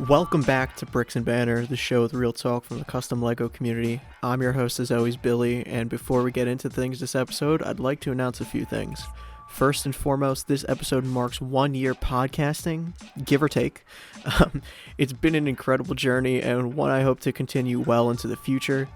Welcome back to Bricks and Banner, the show with real talk from the custom LEGO community. I'm your host as always, Billy, and before we get into things this episode, I'd like to announce a few things. First and foremost, this episode marks 1 year podcasting, give or take. It's been an incredible journey and one I hope to continue well into the future.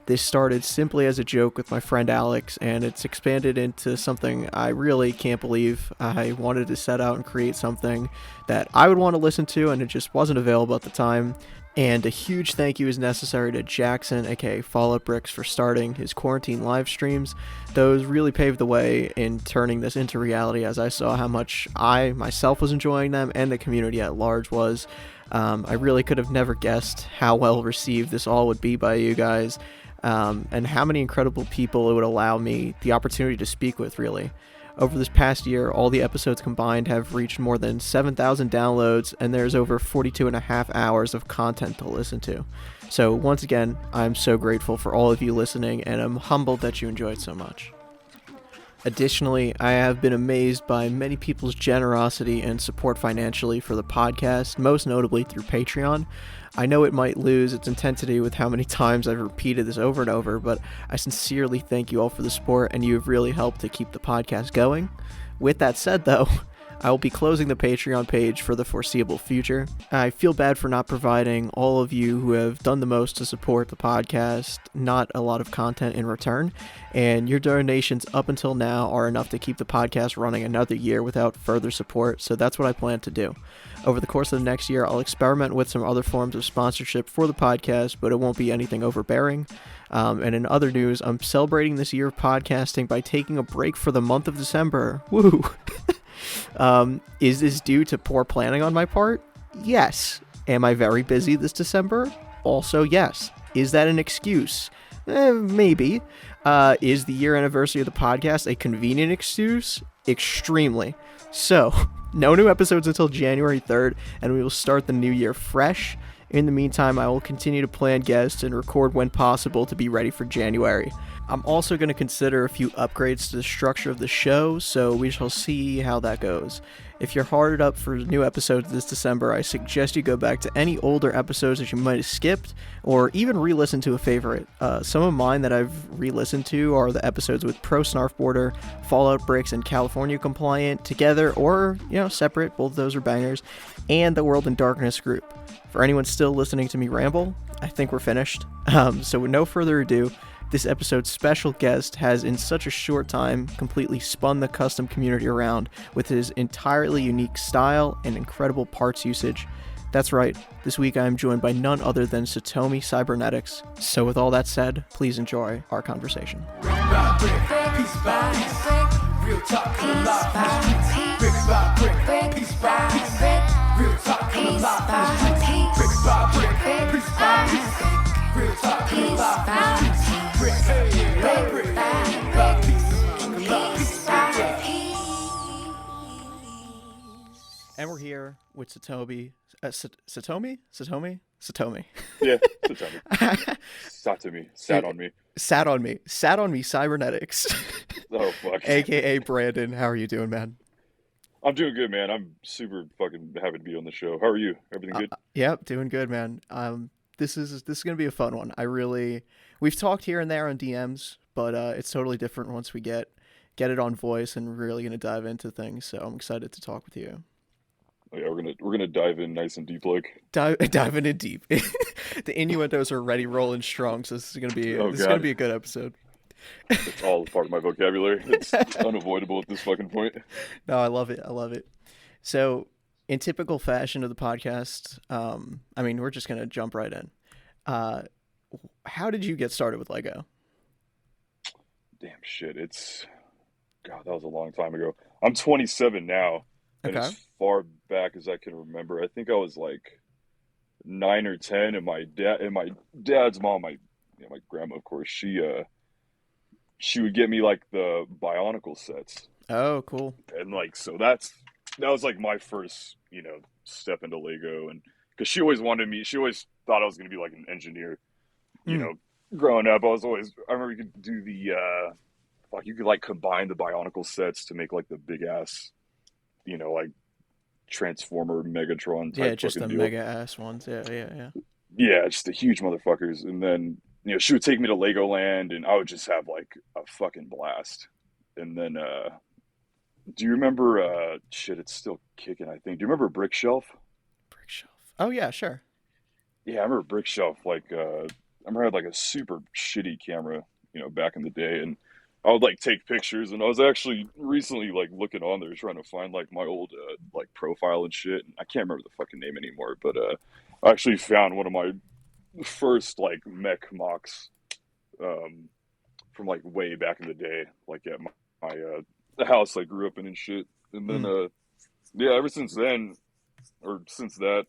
This started simply as a joke with my friend Alex, and it's expanded into something I really can't believe. I wanted to set out and create something that I would want to listen to, and it just wasn't available at the time. And a huge thank you is necessary to Jackson, aka Fallout Bricks, for starting his quarantine live streams. Those really paved the way in turning this into reality, as I saw how much I myself was enjoying them and the community at large was. I really could have never guessed how well received this all would be by you guys. And how many incredible people it would allow me the opportunity to speak with, really. Over this past year, all the episodes combined have reached more than 7,000 downloads, and there's over 42 and a half hours of content to listen to. So once again, I'm so grateful for all of you listening, and I'm humbled that you enjoyed so much. Additionally, I have been amazed by many people's generosity and support financially for the podcast, most notably through Patreon. I know it might lose its intensity with how many times I've repeated this over and over, but I sincerely thank you all for the support, and you have really helped to keep the podcast going. With that said, though, I will be closing the Patreon page for the foreseeable future. I feel bad for not providing all of you who have done the most to support the podcast not a lot of content in return, and your donations up until now are enough to keep the podcast running another year without further support, so that's what I plan to do. Over the course of the next year, I'll experiment with some other forms of sponsorship for the podcast, but it won't be anything overbearing. And in other news, I'm celebrating this year of podcasting by taking a break for the month of December. Woo! Is this due to poor planning on my part? Yes. Am I very busy this December? Also, yes. Is that an excuse? Maybe. Is the year anniversary of the podcast a convenient excuse? Extremely. So, no new episodes until January 3rd, and we will start the new year fresh. In the meantime, I will continue to plan guests and record when possible to be ready for January. I'm also going to consider a few upgrades to the structure of the show, so we shall see how that goes. If you're hard up for new episodes this December, I suggest you go back to any older episodes that you might have skipped, or even re-listen to a favorite. Some of mine that I've re-listened to are the episodes with Pro Snarfboarder, Fallout Bricks, and California Compliant together, or, separate, both of those are bangers, and the World in Darkness group. For anyone still listening to me ramble, I think we're finished. So with no further ado, this episode's special guest has in such a short time completely spun the custom community around with his entirely unique style and incredible parts usage. That's right, this week I am joined by none other than Satomi Cybernetics. So with all that said, please enjoy our conversation. And we're here with Satomi. Satomi? Yeah, Satomi. Sat on me. Sat on me, Cybernetics. Oh, fuck. AKA Brandon. How are you doing, man? I'm doing good, man. I'm super fucking happy to be on the show. How are you? Everything good? Yep, doing good, man. This is gonna be a fun one. We've talked here and there on DMs, but it's totally different once we get it on voice, and we're really gonna dive into things. So I'm excited to talk with you. Oh, yeah, we're gonna dive in nice and deep, like diving in deep. The innuendos are already rolling strong, so this is gonna be a good episode. It's all part of my vocabulary. It's unavoidable at this fucking point. No, I love it. So, in typical fashion of the podcast, we're just gonna jump right in. How did you get started with Lego? Damn shit! God, that was a long time ago. I'm 27 now, and okay. As far back as I can remember, I think I was like 9 or 10, and my dad's mom, my grandma, of course, she would get me like the Bionicle sets. Oh, cool. And like, so that was like my first, step into Lego. And because she always thought I was going to be like an engineer, growing up. I remember you could do you could like combine the Bionicle sets to make like the big ass, like Transformer Megatron Yeah, type just fucking the deal. mega ass ones. Yeah, yeah, yeah. Yeah, just the huge motherfuckers. And then, she would take me to Legoland and I would just have like a fucking blast. And then, do you remember, shit, it's still kicking, I think. Do you remember Brick Shelf? Brick shelf. Oh yeah, sure. Yeah, I remember Brick Shelf. Like, I remember I had like a super shitty camera, back in the day. And I would like take pictures. And I was actually recently like looking on there trying to find like my old, like profile and shit. And I can't remember the fucking name anymore, but, I actually found one of my first like mech mocks um, from like way back in the day, like at my the house I grew up in and shit. And then Mm. yeah, ever since then or since that,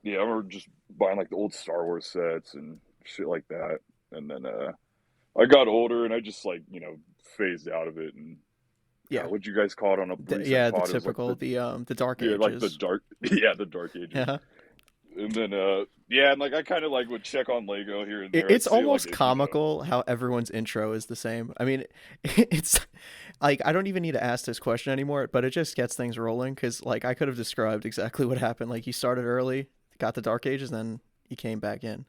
yeah, I remember just buying like the old Star Wars sets and shit like that. And then I got older and I just like phased out of it. And Yeah. what you guys call it on a recent Yeah, the pod? It was like typical, the dark like the ages. dark, yeah, the dark ages. Yeah. And then yeah, and like I kind of like would check on Lego here and there. I'd It's say like almost comical how everyone's intro is the same. I mean, it's like I don't even need to ask this question anymore, but it just gets things rolling because like I could have described exactly what happened. Like you started early, got the dark ages, then you came back in.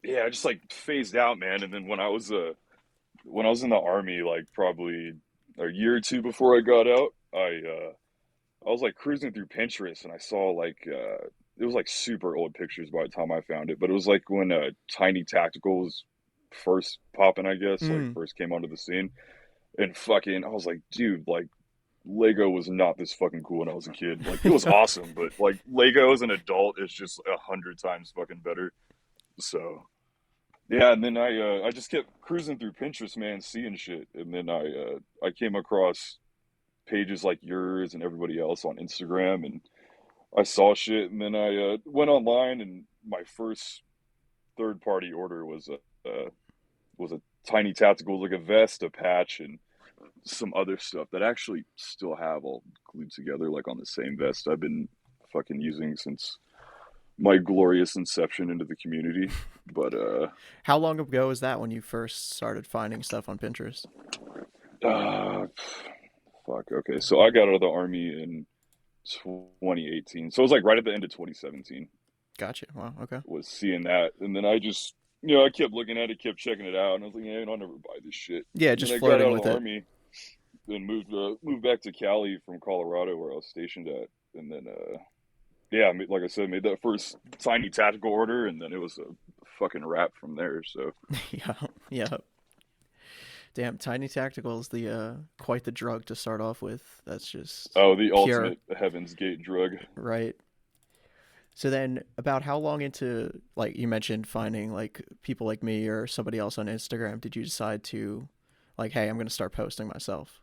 yeah, I just like phased out, man. And then when I was in the army, like probably a year or two before I got out, I was like cruising through Pinterest and I saw like it was like super old pictures by the time I found it, but it was like when Tiny Tactical was first popping, I guess, like Mm. first came onto the scene, and fucking, I was like, dude, like Lego was not this fucking cool when I was a kid. Like it was awesome, but like Lego as an adult is just 100 times fucking better. So yeah, and then I just kept cruising through Pinterest, man, seeing shit, and then I came across pages like yours and everybody else on Instagram, and I saw shit, and then I went online, and my first third party order was a tiny tactical, like a vest, a patch, and some other stuff that I actually still have all glued together, like on the same vest I've been fucking using since my glorious inception into the community. But How long ago was that when you first started finding stuff on Pinterest? uh fuck, okay, so I got out of the army in 2018, so it was like right at the end of 2017 Gotcha. Wow. Okay. was seeing that, and then I just I kept looking at it, kept checking it out, and I was like, yeah, I'll never buy this shit. Yeah, And then just I got flirting out of with the it. army, then moved back to Cali from Colorado where I was stationed at, and then yeah, like I said, made that first tiny tactical order, and then it was a fucking wrap from there. So Yeah. Yeah. Damn, Tiny Tactical is the quite the drug to start off with. That's just oh, the pure, ultimate Heaven's Gate drug. right? So then, about how long into like you mentioned finding like people like me or somebody else on Instagram, did you decide to like, hey, I'm gonna start posting myself?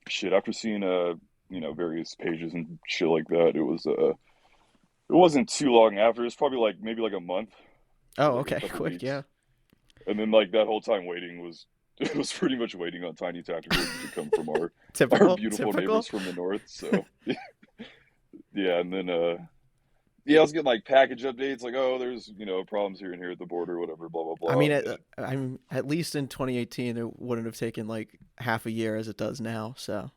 Shit, after seeing various pages and shit like that, it wasn't too long after. It was probably like maybe like a month or Oh, like a okay, couple quick, weeks, yeah. and then like that whole time waiting was it was pretty much waiting on Tiny Tacticals to come from our Typical, beautiful typical. neighbors from the north. So yeah, and then yeah, I was getting like package updates like, oh, there's problems here and here at the border, whatever, blah blah I blah. mean, And then I'm at least in 2018, it wouldn't have taken like half a year as it does now. So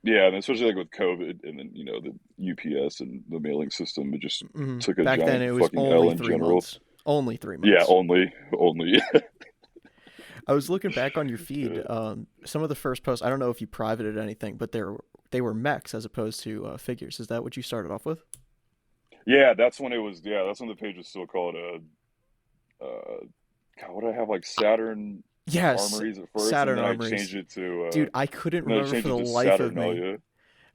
yeah, and especially like with COVID, and then the UPS and the mailing system, it just took a back then giant it was fucking L only in three general. months. Only three Yeah, months. only. I was looking back on your feed. Yeah. Some of the first posts. I don't know if you privated anything, but they were mechs as opposed to figures. Is that what you started off with? Yeah, that's when it was. Yeah, that's when the page was still called God, what did I have, like Saturn Yes, Armories at first, and Saturn then I Armories. changed it to Dude, I couldn't then I remember changed for it the to life of me. Saturnalia.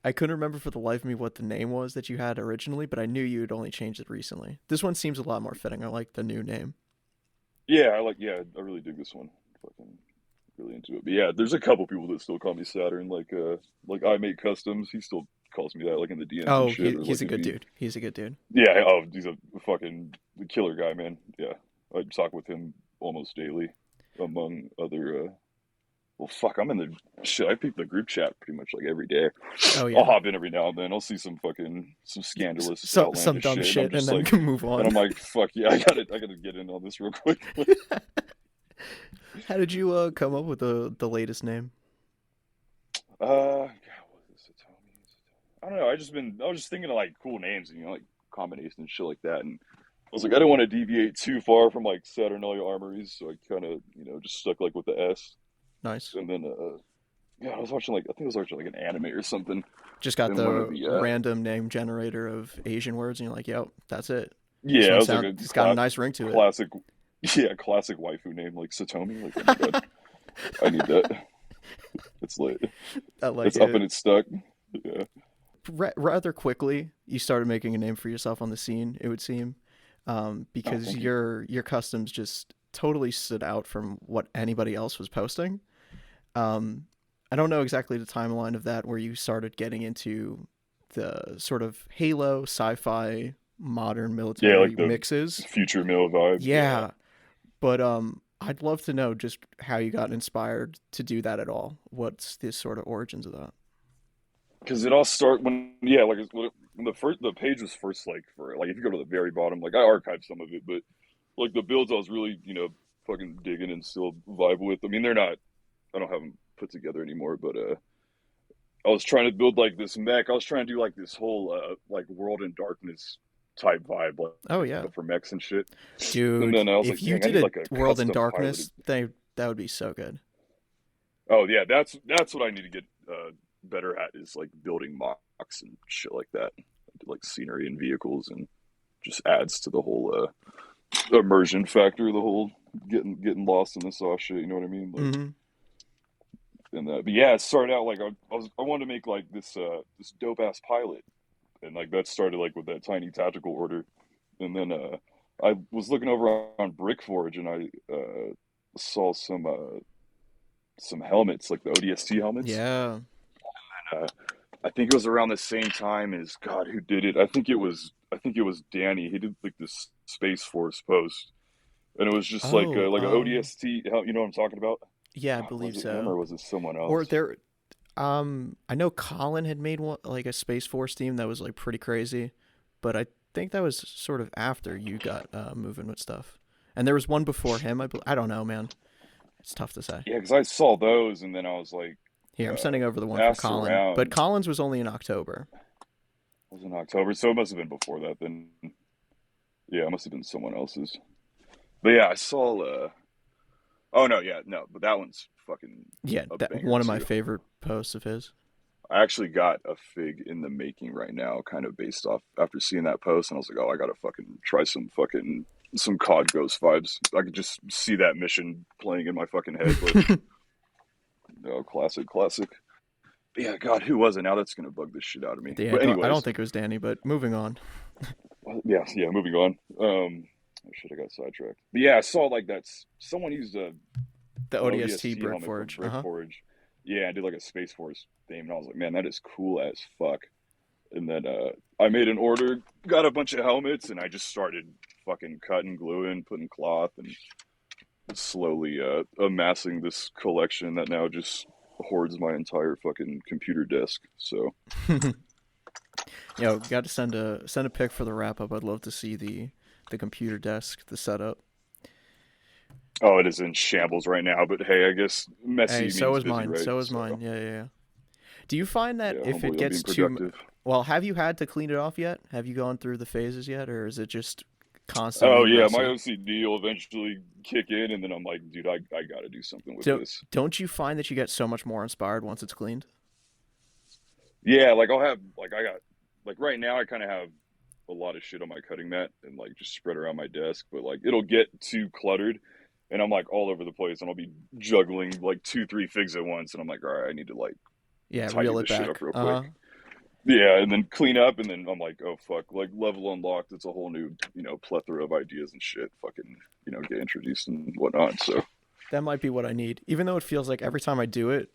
I couldn't remember for the life of me what the name was that you had originally, but I knew you had only changed it recently. This one seems a lot more fitting. I like the new name. Yeah, I really dig this one. Fucking really into it. But yeah, there's a couple people that still call me Saturn, like I make customs. He still calls me that, like in the DMs and Oh, shit, or he's like a if good he dude. He's a good dude. yeah, oh, he's a fucking killer guy, man. Yeah, I talk with him almost daily, among other. Well, fuck, I'm in the shit. I peep the group chat pretty much like every day. Oh I'll yeah. hop in every now and then. I'll see some scandalous, Some outlandish dumb shit, and I'm shit, and just then like, move and on. I'm like, fuck yeah, I gotta get in on this real quick. How did you come up with the latest name? God, what is this? Atomies? I don't know. I was just thinking of like cool names and like combinations and shit like that. And I was like, I didn't want to deviate too far from like Saturnalia Armories, so I kind of just stuck like with the S. Nice. And then yeah, I was watching like I think I was watching like an anime or something, Just got and one of the the random name generator of Asian words, and you're like, "Yep, that's it. This yeah, it one was like sound. a It's got a nice ring to it." classic, yeah, classic waifu name like Satomi. Like, oh my god, I need that. It's lit. I like It's up it. and it's stuck. Yeah. Rather quickly, you started making a name for yourself on the scene. It would seem, Oh, because thank you. your customs just totally stood out from what anybody else was posting. Um, I don't know exactly the timeline of that where you started getting into the sort of Halo sci-fi modern Yeah, military like the mixes. future mill vibes. Yeah. Yeah, but I'd love to know just how you got inspired to do that at all. What's the sort of origins of that? Because it all start when yeah, like when the page was first like for like if you go to the very bottom, like I archived some of it, but like the builds I was really fucking digging and still vibe with. I mean, they're not. I don't have them put together anymore, but I was trying to build like this mech. I was trying to do like this whole like World in Darkness type vibe, like Oh yeah, but for mechs and shit. And dude, then I was if like, you dang, I did need a like a World in custom piloted. Darkness, that would be so good. Oh yeah, that's what I need to get better at is like building mocks and shit like that, like scenery and vehicles, and just adds to the whole immersion factor, the whole getting lost in the sauce shit. You know what I mean? Like, Mm-hmm. and but yeah, it started out like I wanted to make like this dope ass pilot, and like that started like with that tiny tactical order, and then I was looking over on Brickforge and I saw some helmets like the ODST helmets. Yeah. Uh, I think it was around the same time as God. Who did it? I think it was Danny. He did like this Space Force post, and it was just Oh, like an ODST. You know what I'm talking about? yeah, I God, believe was it him or so. was it someone Or else? there, I know Colin had made one like a Space Force team that was like pretty crazy, but I think that was sort of after you got moving with stuff. And there was one before him. I don't know, man. It's tough to say. Yeah, because I saw those, and then I was like, Here, I'm sending over the one from asked Colin, but around. Colin's was only in October. It was in October, so it must have been before that. Then, yeah, it must have been someone else's. But yeah, I saw. Oh no, yeah, no, but that one's fucking Yeah, a that banger one of my too. favorite posts of his. I actually got a fig in the making right now, kind of based off after seeing that post, and I was like, oh, I gotta fucking try some COD Ghost vibes. I could just see that mission playing in my fucking head, but no, classic, classic. But yeah, God, who was it? Now that's gonna bug the shit out of me. Yeah, But I don't anyways, think it was Danny, but moving on. yeah, yeah. Moving on. Oh shit, I got sidetracked. But yeah, I saw like that's someone used The an ODST ODST helmet from Brickforge. Uh huh. Brickforge. Yeah, I did like a Space Force theme, and I was like, man, that is cool as fuck. And then I made an order, got a bunch of helmets, and I just started fucking cutting, gluing, putting cloth, and slowly amassing this collection that now just hoards my entire fucking computer desk. So, Yo, got to send a pic for the wrap up. I'd love to see the computer desk, the setup. oh, it is in shambles right now, but hey, I guess Hey, messy so means is busy, mine. right? So is mine. So, Yeah, yeah, yeah. Do you find that yeah, if it hopefully I'm being gets too productive. well, have you had to clean it off yet? Have you gone through the phases yet, or is it just Oh constantly yeah, my messy? OCD will eventually kick in, and then I'm like, dude, I got to do something with So this. don't you find that you get so much more inspired once it's cleaned? Yeah, like I'll have like I got like right now I kind of have a lot of shit on my cutting mat and like just spread around my desk, but like it'll get too cluttered, and I'm like all over the place, and I'll be juggling like two, three figs at once, and I'm like, all right, I need to like Yeah, tidy reel it this shit up back. real quick. Uh huh. Yeah, and then clean up, and then I'm like, oh fuck, like level unlocked. It's a whole new, plethora of ideas and shit. Fucking, get introduced and whatnot. So That might be what I need. Even though it feels like every time I do it,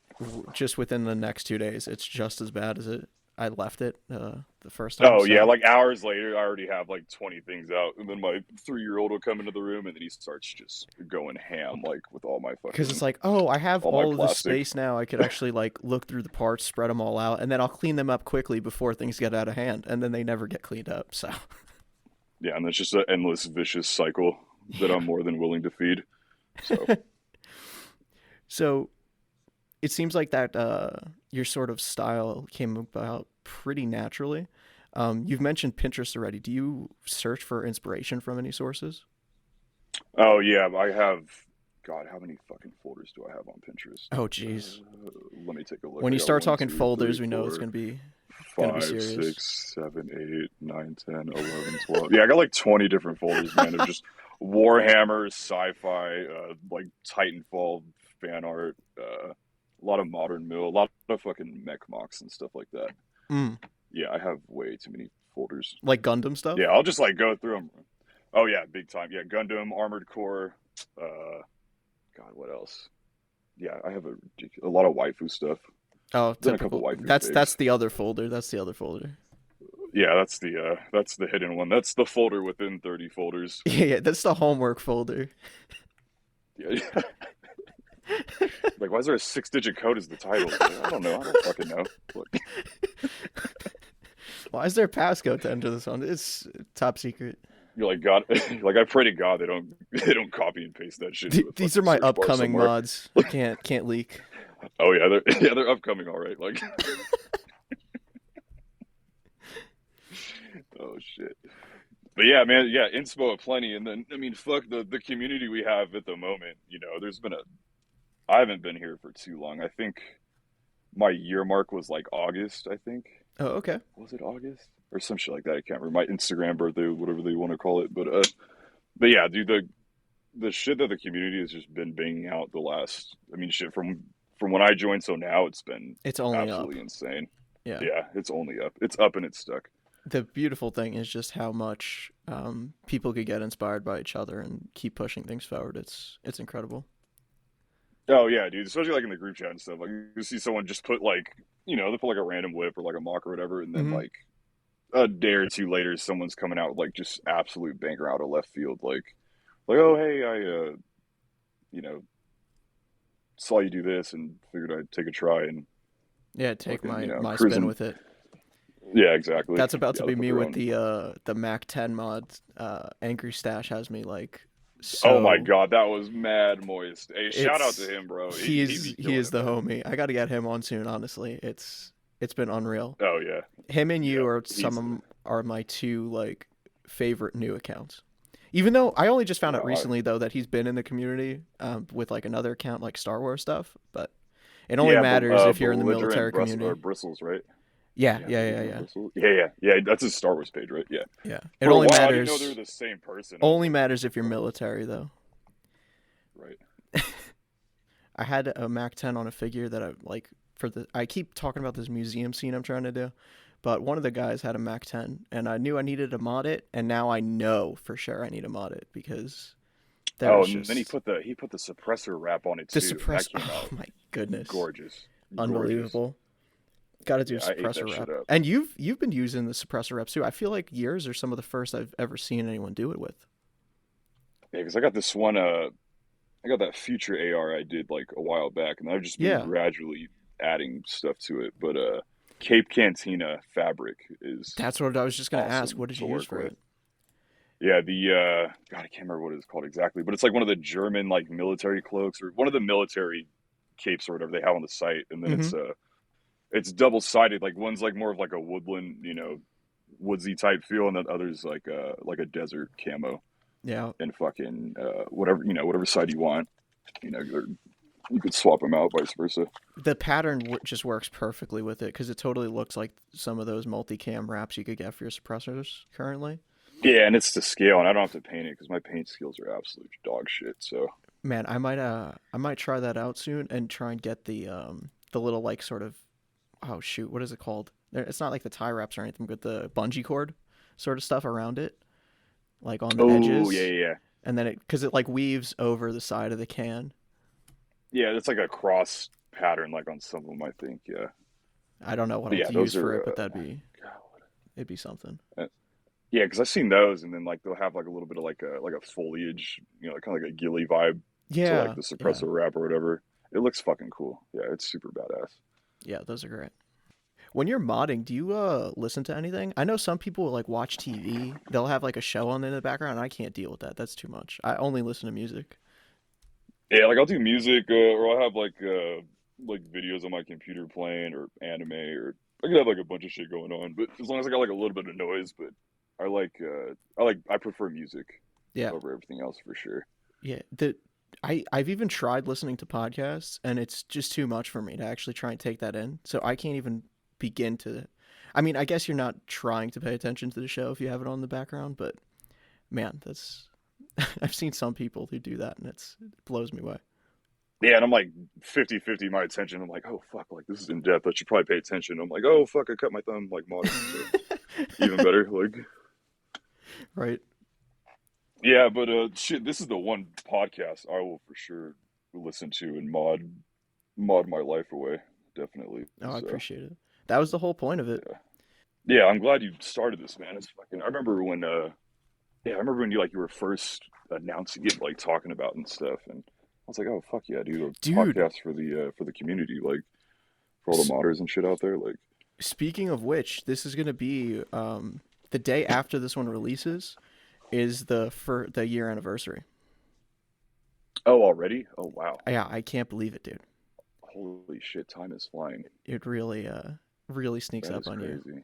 just within the next 2 days, it's just as bad as it. I left it the first time. oh yeah, So like hours later, I already have like 20 things out, and then my 3-year-old will come into the room, and then he starts just going ham, like with because it's fucking like, oh, I have all my all of this plastic. space now. I could actually like look through the parts, spread them all out, and then I'll clean them up quickly before things get out of hand, and then they never get cleaned up. So Yeah, and it's just an endless vicious cycle that yeah. I'm more than willing to feed. So So it seems like that your sort of style came about pretty naturally. You've mentioned Pinterest already. Do you search for inspiration from any sources? Oh yeah, I have. God, how many fucking folders do I have on Pinterest? Oh, geez. Let me take a look. When I you got start one, talking two, three, folders, we know it's four, gonna be five, serious. 6, 7, 8, 9, 10, 11, 12. Yeah, I got like 20 different folders, man. Of just Warhammer, sci-fi, like Titanfall fan art, a lot of modern mill, a lot of fucking mech mocks and stuff like that. Mm, Yeah, I have way too many folders. like Gundam Yeah, stuff. I'll just like go through them. Oh yeah, big time. Yeah, Gundam, Armored Core. God, what else? Yeah, I have a lot of waifu stuff. Oh, Done a couple typical. waifu That's faves. the other folder. That's the other folder. Yeah, that's the hidden one. That's the folder within 30 folders. Yeah, that's the homework folder. Yeah. Like, why is there a 6-digit code as the title? Like, I don't know. I don't fucking know. Look, Why is there a passcode to enter this one? It's top secret. you're like God. Like I pray to God they don't copy and paste that shit into a These are fucking my search bar upcoming somewhere. mods. Can't leak. Oh yeah, they're upcoming, all right. Like, oh shit. But yeah, man, yeah, inspo aplenty, and then I mean, fuck the community we have at the moment. There's been a. I haven't been here for too long. I think my year mark was like August. I think Oh, okay. was it August or some shit like that. I can't remember my Instagram birthday, whatever they want to call it. But yeah, dude, the shit that the community has just been banging out the last. I mean, shit from when I joined, so now it's been It's only up. absolutely insane. Yeah. Yeah, it's only up. It's up and it's stuck. The beautiful thing is just how much people could get inspired by each other and keep pushing things forward. It's incredible. Oh yeah, dude. Especially like in the group chat and stuff. Like you see someone just put like they put like a random whip or like a mock or whatever, and then Hmm. like a day or two later, someone's coming out with like just absolute banger out of left field. Like oh hey, I you know saw you do this and figured I'd take a try and Yeah, take fucking my spin cruising. with it. Yeah, exactly. That's about to Yeah, they be put me their with own. the Mac 10 mod. Angry Stash has me like Oh my so. god, that was mad moist. Hey, shout out to It's him, bro. He he's be he killing is it, the man. homie. I got to get him on soon. Honestly, it's been unreal. Oh yeah, Him and you yeah. are are my two like favorite new accounts. Even though I only just found out Wow. recently though that he's been in the community with like another account like Star Wars stuff, but it only Yeah, matters if you're in the belligerent military community. Bristles, right? Yeah, Yeah, yeah, yeah, belligerent yeah, Bristles. Yeah. That's his Star Wars page, right? Yeah. yeah. It For a only while, I didn't know they were matters the same person. I was only like, what matters the if you're fuck? military though. Right. I had a Mac 10 on a figure that I like for the. I keep talking about this museum scene I'm trying to do, but one of the guys had a Mac 10, and I knew I needed to mod it, and now I know for sure I need to mod it because Oh, there's and then he just put the suppressor wrap on it the too, and that suppress. came Oh out my goodness, gorgeous, gorgeous. unbelievable! Got to do a Yeah, I ate that suppressor shit wrap, up. and you've been using the suppressor wraps too. I feel like yours are some of the first I've ever seen anyone do it with. Yeah, because I got this one. I got that future AR I did like a while back, and I've just been Yeah, gradually adding stuff to it. But Cape Cantina fabric is that's what I was just gonna ask. awesome What did to you use work for with. it? Yeah, the God, I can't remember what it's called exactly, but it's like one of the German like military cloaks or one of the military capes or whatever they have on the site, and then Mm-hmm. it's double sided. Like one's like more of like a woodland, woodsy type feel, and then others like a desert camo Yeah, and fucking whatever whatever side you want. You could swap them out, vice versa. the pattern just works perfectly with it because it totally looks like some of those multicam wraps you could get for your suppressors currently. Yeah, and it's to scale, and I don't have to paint it because my paint skills are absolute dog shit. So Man, I might try that out soon and try and get the little like sort of, oh shoot, what is it called? It's not like the tie wraps or anything, but the bungee cord sort of stuff around it, like on the oh yeah, edges, yeah, yeah. and then it because it like weaves over the side of the can. Yeah, it's like a cross pattern, like on some of them, I think. Yeah, I don't know what but I'll yeah, use those for are. it, but it'd be something. Yeah, because I've seen those, and then like they'll have like a little bit of like a foliage, kind of like a ghillie vibe to like Yeah, the yeah, suppressor wrap or whatever. It looks fucking cool. Yeah, it's super badass. yeah. Those are great. When you're modding, do you listen to anything? I know some people like watch TV. They'll have like a show on in the background. And I can't deal with that. That's too much. I only listen to music. Yeah, like I'll do music, or I'll have like videos on my computer playing, or anime, or I could have like a bunch of shit going on, but as long as I got like a little bit of noise. But I prefer music Yeah, over everything else for sure. yeah. I've even tried listening to podcasts, and it's just too much for me to actually try and take that in. So I can't even begin to. I mean, I guess you're not trying to pay attention to the show if you have it on in the background, but man, that's I've seen some people who do that, and it blows me away. Yeah, and I'm like 50-50 my attention. I'm like, oh fuck, like this is in depth. I should probably pay attention. I'm like, oh fuck, I cut my thumb like modding, so even better. Like, Right. yeah, but shit, this is the one podcast I will for sure listen to and mod my life away. Definitely. Oh, I So appreciate it. That was the whole point of it. yeah, yeah. I'm glad you started this, man. It's fucking. I remember when yeah, I remember when you were first announcing it, like talking about it and stuff, and I was like, oh fuck yeah, dude, a Dude, podcast for the community, like for all the modders and shit out there, like. speaking of which, this is going to be the day after this one releases is the year anniversary. Oh, already? Oh, wow. Yeah, I can't believe it, dude. Holy shit, time is flying. It really sneaks That up is on you. crazy.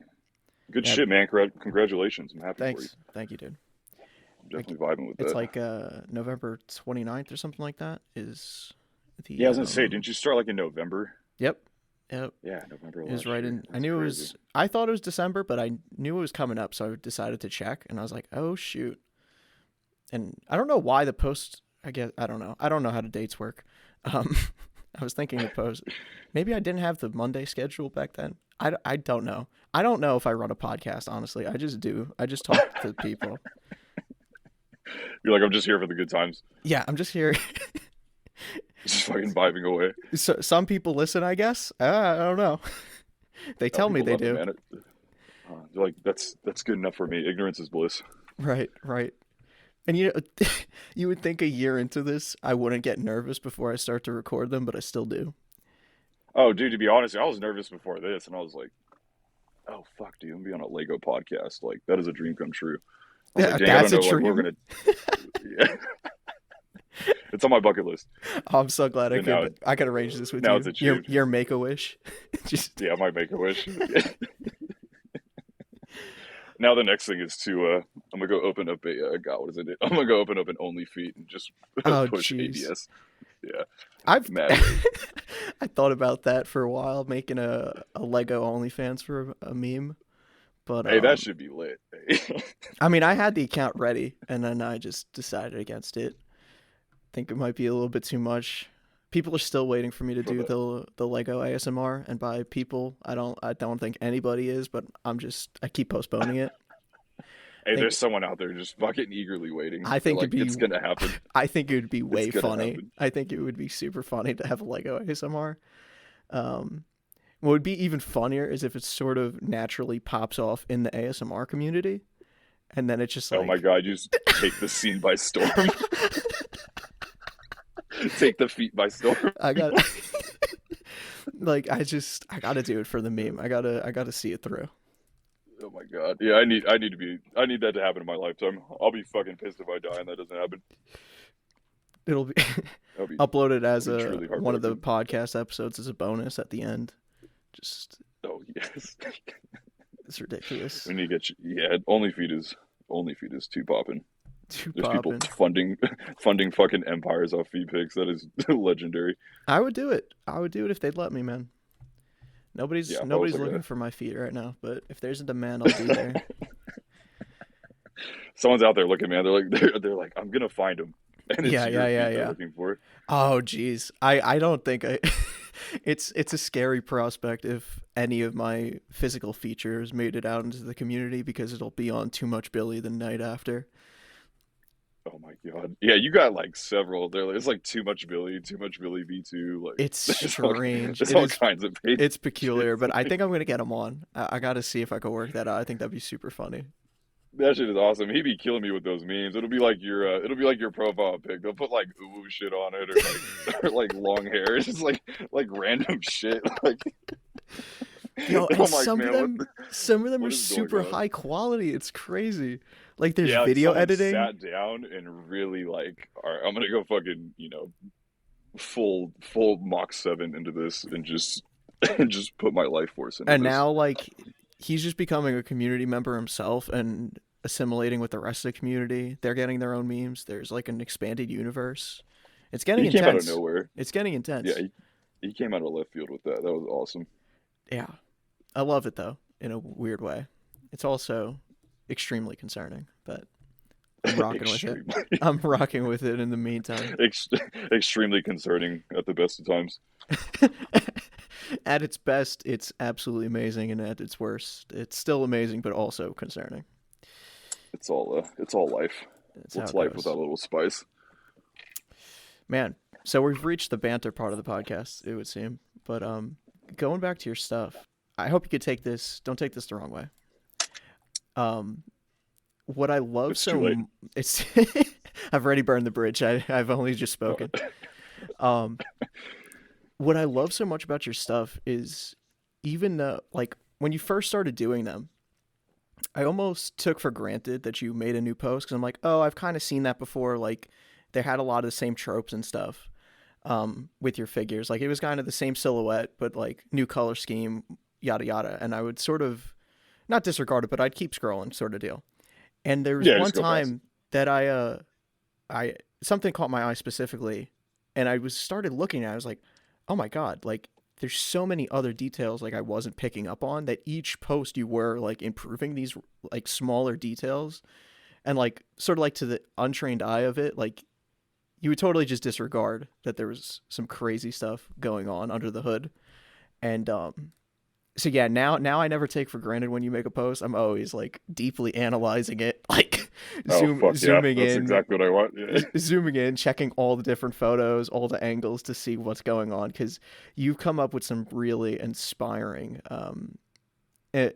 Good Yeah, shit, man. Congratulations. I'm happy for you. thank you, dude. I'm Like definitely vibing with it's that. like November 29th or something like that is Yeah, I the was gonna say, didn't you start like in November? yep. Yep. Yeah, November It was last right year. in. I That's knew it crazy. was. I thought it was December, but I knew it was coming up, so I decided to check, and I was like, "Oh shoot!" And I don't know why the post. I guess I don't know. I don't know how the dates work. Um, I was thinking the post. Maybe I didn't have the Monday schedule back then. I don't know. I don't know if I run a podcast. Honestly, I just do. I just talk to people. You're like, I'm just here for the good times. Yeah, I'm just here. Just fucking vibing away. So, some people listen, I guess. I don't know. They Oh, tell me people they love it, do. man. They're like, that's good enough for me. Ignorance is bliss. Right, right. And you would think a year into this, I wouldn't get nervous before I start to record them, but I still do. Oh, dude, to be honest, I was nervous before this, and I was like, oh fuck, dude, I'm gonna be on a Lego podcast. Like that is a dream come true. I was like, Yeah, dang, I don't that's a know, like we're dream. gonna. Yeah, it's on my bucket list. Oh, I'm so glad I And now, could arrange this with now it's you. achieved. Your make a wish. Just Yeah, I might make a wish. Now the next thing is to I'm gonna go open up a God, what is it? I'm gonna go open up an OnlyFeet and just oh push jeez. ABS. Yeah, I've mad way. I thought about that for a while, making a Lego OnlyFans for a meme. But Hey, that should be lit. I mean, I had the account ready, and then I just decided against it. Think it might be a little bit too much. People are still waiting for me to For do the the Lego ASMR, and by people, I don't think anybody is, but I keep postponing it. hey, Think there's someone out there just fucking eagerly waiting. I They're think like, it's gonna happen. I think it would be It's way gonna funny. happen. I think it would be super funny to have a Lego ASMR. Um, what would be even funnier is if it sort of naturally pops off in the ASMR community, and then it's just Oh my like, God, you just take the scene by storm. Take the feet by storm. I got like I gotta do it for the meme. I gotta see it through. Oh my God. Yeah, I need that to happen in my lifetime. I'll be fucking pissed if I die and that doesn't happen. It'll be I'll be uploaded as I'll be a truly one of the heartbroken. podcast episodes as a bonus at the end. Just Oh yes. it's ridiculous. We need to get you, yeah, OnlyFeed is too popping. Too There's people poppin'. funding fucking empires off feed pics. That is legendary. I would do it. I would do it if they'd let me, man. Yeah, if I was Nobody's like looking a for my feet right now, but if there's a demand, I'll be there. someone's out there looking, man. They're like, I'm gonna find him, and it's Yeah, your yeah, yeah, feet they're yeah. looking for. Oh, geez. I don't think I. It's a scary prospect if any of my physical features made it out into the community because it'll be on Too Much Billy the night after. Oh my God. Yeah, you got like several. It's like too much Billy V2. Like It's strange. there's all kinds of It's shit. peculiar, but I think I'm gonna get him on. I got to see if I can work that out. I think that'd be super funny. That shit is awesome. He'd be killing me with those memes. It'll be like your profile pic. They'll put like ooh shit on it or like or like long hair. It's just like random shit. Like Yo, and I'm like, man, some of them are what is going super on? high quality. It's crazy. Like there's Yeah, like video someone editing. sat down and really like, all right, I'm gonna go fucking, full Mach 7 into this and just and just put my life force into And this. now, like, he's just becoming a community member himself and assimilating with the rest of the community. They're getting their own memes. There's like an expanded universe. It's getting He came out of intense. nowhere. It's getting Yeah, intense. he came out of left field with that. That was awesome. Yeah. I love it though, in a weird way. It's also extremely concerning, but I'm rocking with it. Extremely, I'm rocking with it in the meantime. ex- extremely concerning at the best of times. At its best, it's absolutely amazing, and at its worst, it's still amazing, but also concerning. It's all life. That's how What's it life goes. without a little spice? Man, so we've reached the banter part of the podcast, it would seem. But going back to your stuff, I hope you could take this. Don't take this the wrong way. Um, what I love It's too late. it's I've already burned the bridge. I've only just spoken. Um, what I love so much about your stuff is even like when you first started doing them, I almost took for granted that you made a new post because I'm like, oh, I've kind of seen that before. Like they had a lot of the same tropes and stuff with your figures. Like it was kind of the same silhouette, but like new color scheme, yada yada. And I would sort of not disregard it, but I'd keep scrolling, sort of deal. And there was Yeah, one just go past it. time that I something caught my eye specifically, and I was started looking at it, I was like, oh my god, like there's so many other details like I wasn't picking up on that each post you were like improving these like smaller details and like sort of like to the untrained eye of it, like you would totally just disregard that there was some crazy stuff going on under the hood. And so yeah, now I never take for granted when you make a post. I'm always like deeply analyzing it, like Oh fuck yeah, zooming that's in, exactly what I want. Yeah. zooming in, checking all the different photos, all the angles to see what's going on. Because you've come up with some really inspiring,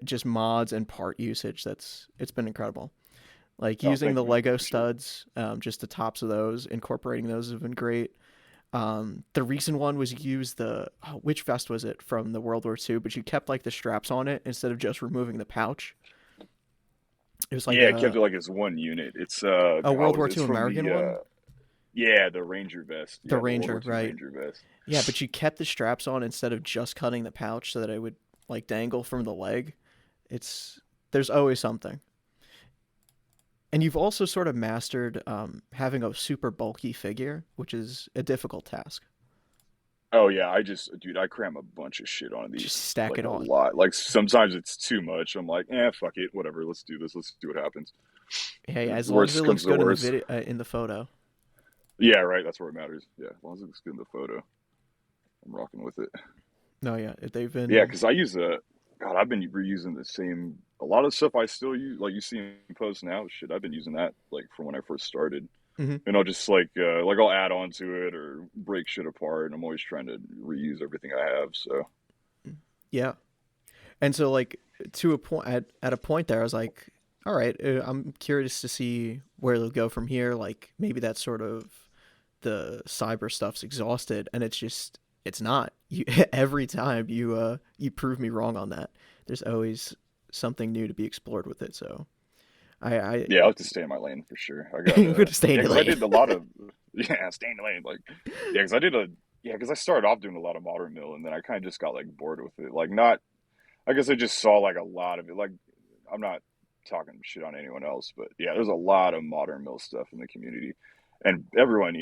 just mods and part usage. It's been incredible. Like Oh, using thank the you, man. Lego Appreciate it. studs, just the tops of those, incorporating those have been great. The recent one was you used which vest was it from the World War II? But you kept like the straps on it instead of just removing the pouch. It was like Yeah, I kept it like as one unit. It's a World War it's II from American the one, yeah, the Ranger vest. the Yeah, the World War Ranger, II right? Ranger vest. Yeah, but you kept the straps on instead of just cutting the pouch so that it would like dangle from the leg. It's there's always something. And you've also sort of mastered having a super bulky figure, which is a difficult task. Oh yeah, dude, I cram a bunch of shit on Just these, stack like it a on. lot. Like sometimes it's too much. I'm like, fuck it, whatever. Let's do this. Let's see what happens. Hey, as long as it Worst looks comes to good in the worst. video, in the photo. Yeah, right. That's where it matters. Yeah, as long as it looks good in the photo, I'm rocking with it. No, yeah, they've Yeah, been because I use God, I've been reusing the same. A lot of stuff I still use, like you see in posts now. Shit, I've been using that like from when I first started. hmm And I'll just like I'll add on to it or break shit apart. And I'm always trying to reuse everything I have. So yeah. And so like to a point at a point there, I was like, all right, I'm curious to see where they'll go from here. Like maybe that's sort of the cyber stuff's exhausted, and it's not. You every time you prove me wrong on that. There's always something new to be explored with it. So I yeah, I have to stay in my lane for sure. I got I'm gonna stay in yeah, the because I lane. did a lot of yeah, stay in the lane. Like yeah, because I did a yeah, because I started off doing a lot of modern mill, and then I kind of just got like bored with it. Like not, I guess I just saw like a lot of it. Like I'm not talking shit on anyone else, but yeah, there's a lot of modern mill stuff in the community, and everyone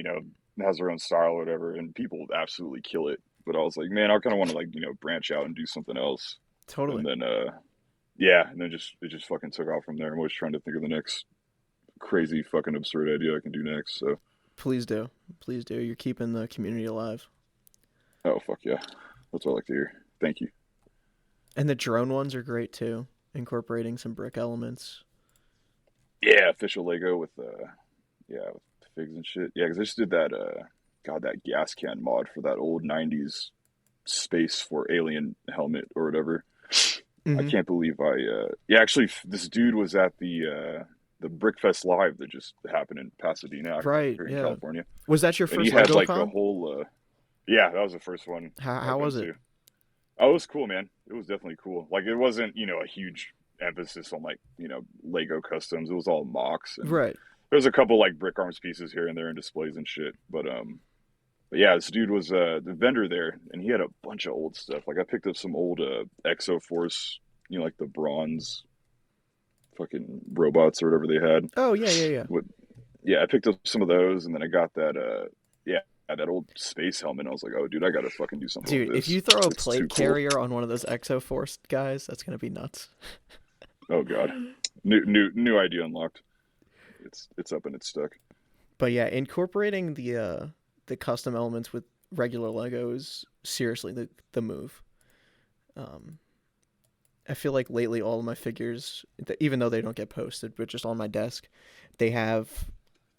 has their own style or whatever, and people absolutely kill it. But I was like, man, I kind of want to like branch out and do something else, and Totally. then yeah, and then just it just fucking took off from there. I'm always trying to think of the next crazy fucking absurd idea I can do next. So Please do. Please do. You're keeping the community alive. oh fuck yeah, that's what I like to hear. Thank you. And the drone ones are great too, incorporating some brick elements. Yeah, official Lego with yeah with figs and shit. Yeah, because I just did that god that gas can mod for that old '90s space for alien helmet or whatever. I hmm can't believe I yeah actually this dude was at the Brickfest live that just happened in Pasadena Right. here in Yeah. California, Was that your and he first had Lego like a con? whole yeah, that was the first one How I've been was it? to. Oh, it was cool, man. It was definitely cool. Like it wasn't a huge emphasis on like Lego customs. It was all mocks, and Right. there's a couple like brick arms pieces here and there and displays and shit. But But yeah, this dude was the vendor there, and he had a bunch of old stuff. Like I picked up some old Exo Force, like the bronze fucking robots or whatever they had. Oh yeah, yeah, yeah. With Yeah, I picked up some of those, and then I got that yeah, that old space helmet. And I was like, oh dude, I gotta fucking do something with Dude, if this. you throw a It's too plate cool. carrier on one of those Exo Force guys, that's gonna be nuts. Oh god, new idea unlocked. It's up and it's stuck. But yeah, incorporating the custom elements with regular Lego is seriously the move. Um, I feel like lately all of my figures, even though they don't get posted, but just on my desk, they have.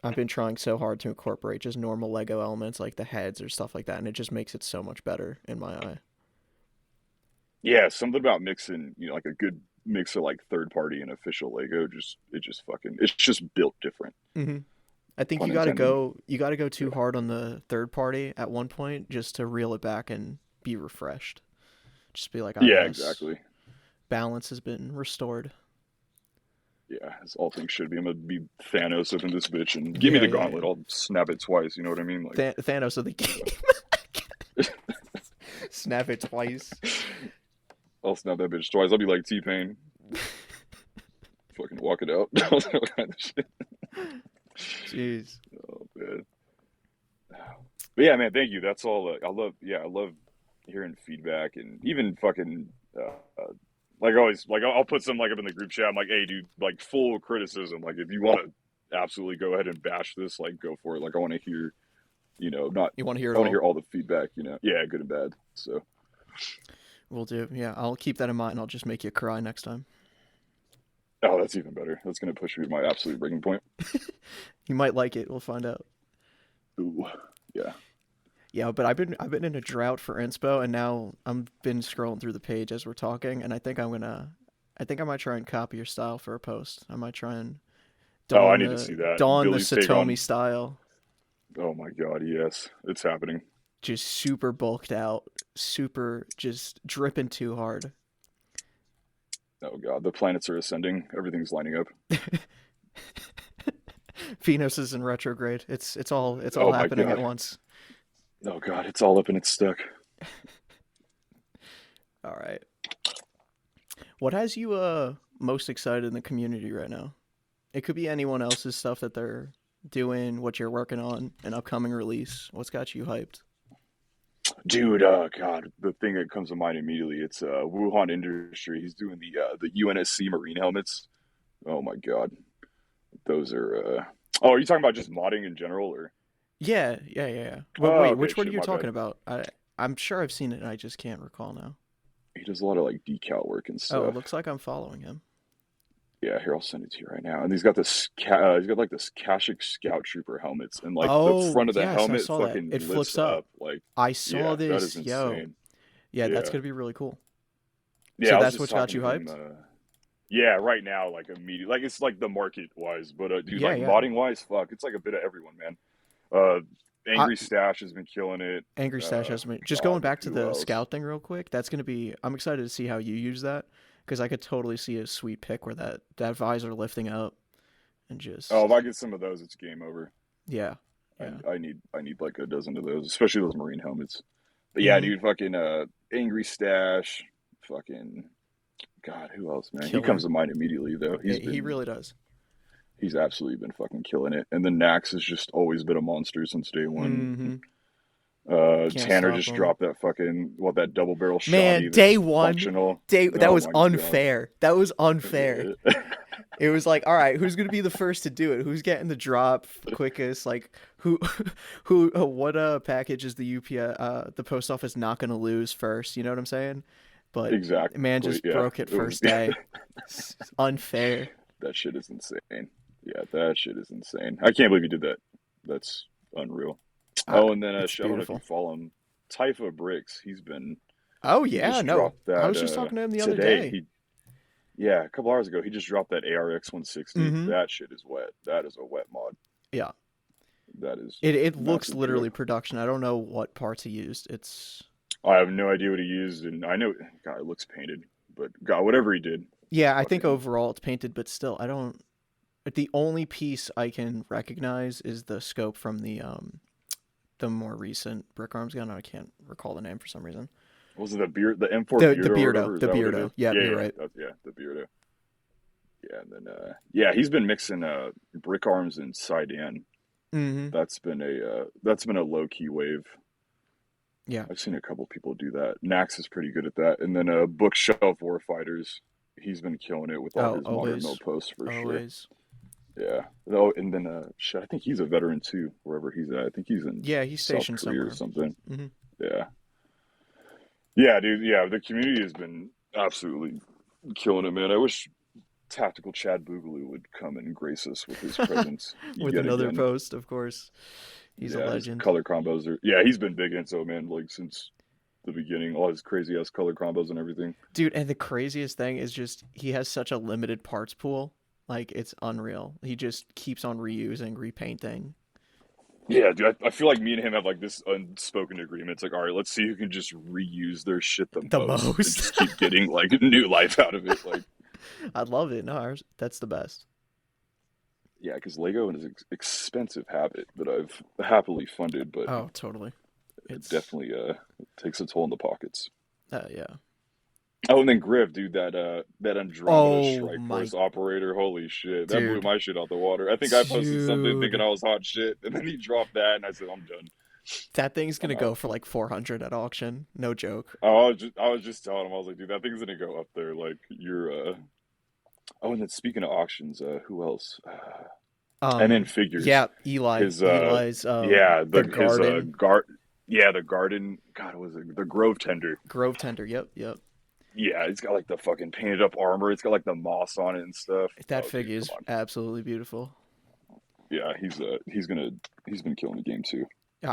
I've been trying so hard to incorporate just normal Lego elements like the heads or stuff like that, and it just makes it so much better in my eye. Yeah, something about mixing, like a good mix of like third party and official Lego. It's just built different. Hmm. I think Pun intended. you got to go too Yeah, hard on the third party at one point just to reel it back and be refreshed. Just be like, oh yeah, yes, exactly. balance has been restored. Yeah, as all things should be. I'm gonna be Thanos up in this bitch and give me Yeah, the yeah, yeah. gauntlet. I'll snap it twice. You know what I mean? Like, Thanos of the game. Snap it twice. I'll snap that bitch twice. I'll be like T-Pain, fucking walk it out. Jeez. Oh man. But yeah, man, thank you. That's all. I love hearing feedback and even fucking like always, like I'll put some like up in the group chat. I'm like, hey, dude, like full criticism. Like if you want to absolutely go ahead and bash this, like go for it. Like I want to hear, not You want to hear it I want to all? hear all the feedback. Yeah, good and bad. So, We'll do. Yeah, I'll keep that in mind. I'll just make you cry next time. oh, that's even better. That's gonna push me to my absolute breaking point. You might like it. We'll find out. Ooh, yeah. Yeah, but I've been in a drought for inspo, and now I'm been scrolling through the page as we're talking, and I think I might try and copy your style for a post. I might try and Oh, I need to see that. don the Billy's take Satomi on. style, Oh my God, yes, it's happening. just super bulked out, super just dripping too hard. Oh God, the planets are ascending. Everything's lining up. Venus is in retrograde. It's all Oh my happening at God. once. Oh God, it's all up and it's stuck. All right. What has you most excited in the community right now? It could be anyone else's stuff that they're doing, what you're working on, an upcoming release. What's got you hyped? Dude, God, the thing that comes to mind immediately, it's Wuhan Industry. He's doing the UNSC Marine helmets. Oh my God, those are. Oh, are you talking about just modding in general, or? Yeah, yeah, yeah, yeah. But Oh, wait, okay, which one are shit, you my talking bad. about? I'm sure I've seen it and I just can't recall now. He does a lot of like decal work and Oh, it stuff. looks like I'm following him. Yeah, here I'll send it to you right now. And he's got like this Kashik Scout Trooper helmets, and like the Oh, front of the yes, I helmet saw that. fucking It lifts flips up. up. Like, I saw yeah, that is this. Yo. insane. Yeah, that's Yeah, going to be really cool. yeah. So I was that's just what's got talking you to him. hyped? Yeah, right now, like immediately, like it's like the market wise, but dude, Yeah, like yeah. modding wise, fuck, it's like a bit of everyone, man. Uh, I, Angry Stash has been killing it. Angry Stash has me. Just going God, back to who the else? scout thing real quick. That's gonna be. I'm excited to see how you use that because I could totally see a sweet pick where that visor lifting up and Oh, if just I get some of those, it's game over. yeah, yeah. I need like a dozen of those, especially those marine helmets. But yeah, Mm-hmm. dude, fucking Angry Stash, fucking God, who else, man? He comes Killer. to mind immediately though. He really does. He's absolutely been fucking killing it. And then Nax has just always been a monster since day one. Mm-hmm. Can't Tanner stop just him. dropped that fucking that double barrel Man, shoddy day that's one, functional. that Oh was my God. unfair. That was unfair. It was like, all right, who's gonna be the first to do it? Who's getting the drop quickest? Like, who, what package is the the post office not gonna lose first? You know what I'm saying? But man Exactly. just Yeah. broke it It was first day. It's unfair. that shit is insane. Yeah, that shit is insane. I can't believe he did that. That's unreal. I, Oh, and then it's I don't know if you beautiful. follow him, Typha Bricks. Oh He yeah, just no, dropped I that was just talking to him the other today. day. He Yeah, a couple hours ago. He just dropped that ARX 160. Mm-hmm. That shit is wet. That is a wet mod. Yeah, That is it looks massive drip. literally production. I don't know what parts he used. It's I have no idea what he used, and I know God, it looks painted, but God, whatever he did, yeah. I think fucking overall it's painted, but still, I don't. The only piece I can recognize is the scope from the more recent Brick Arms gun. I can't recall the name for some reason. Was it the M4 The Beardo or whatever? Is The that what it Beardo. is? Yeah, Yeah, you're yeah, right. yeah, the Beardo. Yeah, and then yeah, he's been mixing Brick Arms and Sidan. Mm-hmm. That's been a low key wave. Yeah. I've seen a couple people do that. Nax is pretty good at that. And then Bookshelf Warfighters, he's been killing it with all Oh, his modern mill always, posts for sure. always. Yeah. Oh, and then shit, I think he's a veteran too, wherever he's at. I think he's in Yeah, he's South stationed Korea or somewhere. something. Mm-hmm. Yeah. Yeah, dude. Yeah, the community has been absolutely killing it, man. I wish Tactical Chad Boogaloo would come and grace us with his presence With yet another again. post, of course. He's a Yeah, his legend. color combos are. Yeah, he's been big into it, man. Like since the beginning, all his crazy ass color combos and everything. Dude, and the craziest thing is just he has such a limited parts pool. Like, it's unreal. He just keeps on reusing, repainting. Yeah, dude. I feel like me and him have like this unspoken agreement. It's like, all right, let's see who can just reuse their shit the The most and most. just keep getting like new life out of it. Like, I love it. No, that's the best. yeah, because Lego is an expensive habit that I've happily funded, but Oh, totally. it It's definitely takes a toll in the pockets. yeah. Oh, and then Griff, dude, that Andromeda Oh Strike my Force operator, holy shit, that blew dude. my shit out the water. I think I posted something thinking Dude. I was hot shit, and then he dropped that, and I said, I'm done. That thing's I'm gonna out. go for like 400 at auction. No joke. Oh, I was just telling him, I was like, dude, that thing's gonna go up there. Like, you're Oh, and then speaking of auctions, who else? And then figures. Yeah, Eli. His Eli's yeah, the his garden. yeah, the garden. God, what was it the Grove Tender? Grove Tender. Yep, yep. Yeah, it's got like the fucking painted up armor. It's got like the moss on it and stuff. That Oh, dude, figure come is on. absolutely beautiful. Yeah, he's been killing the game too.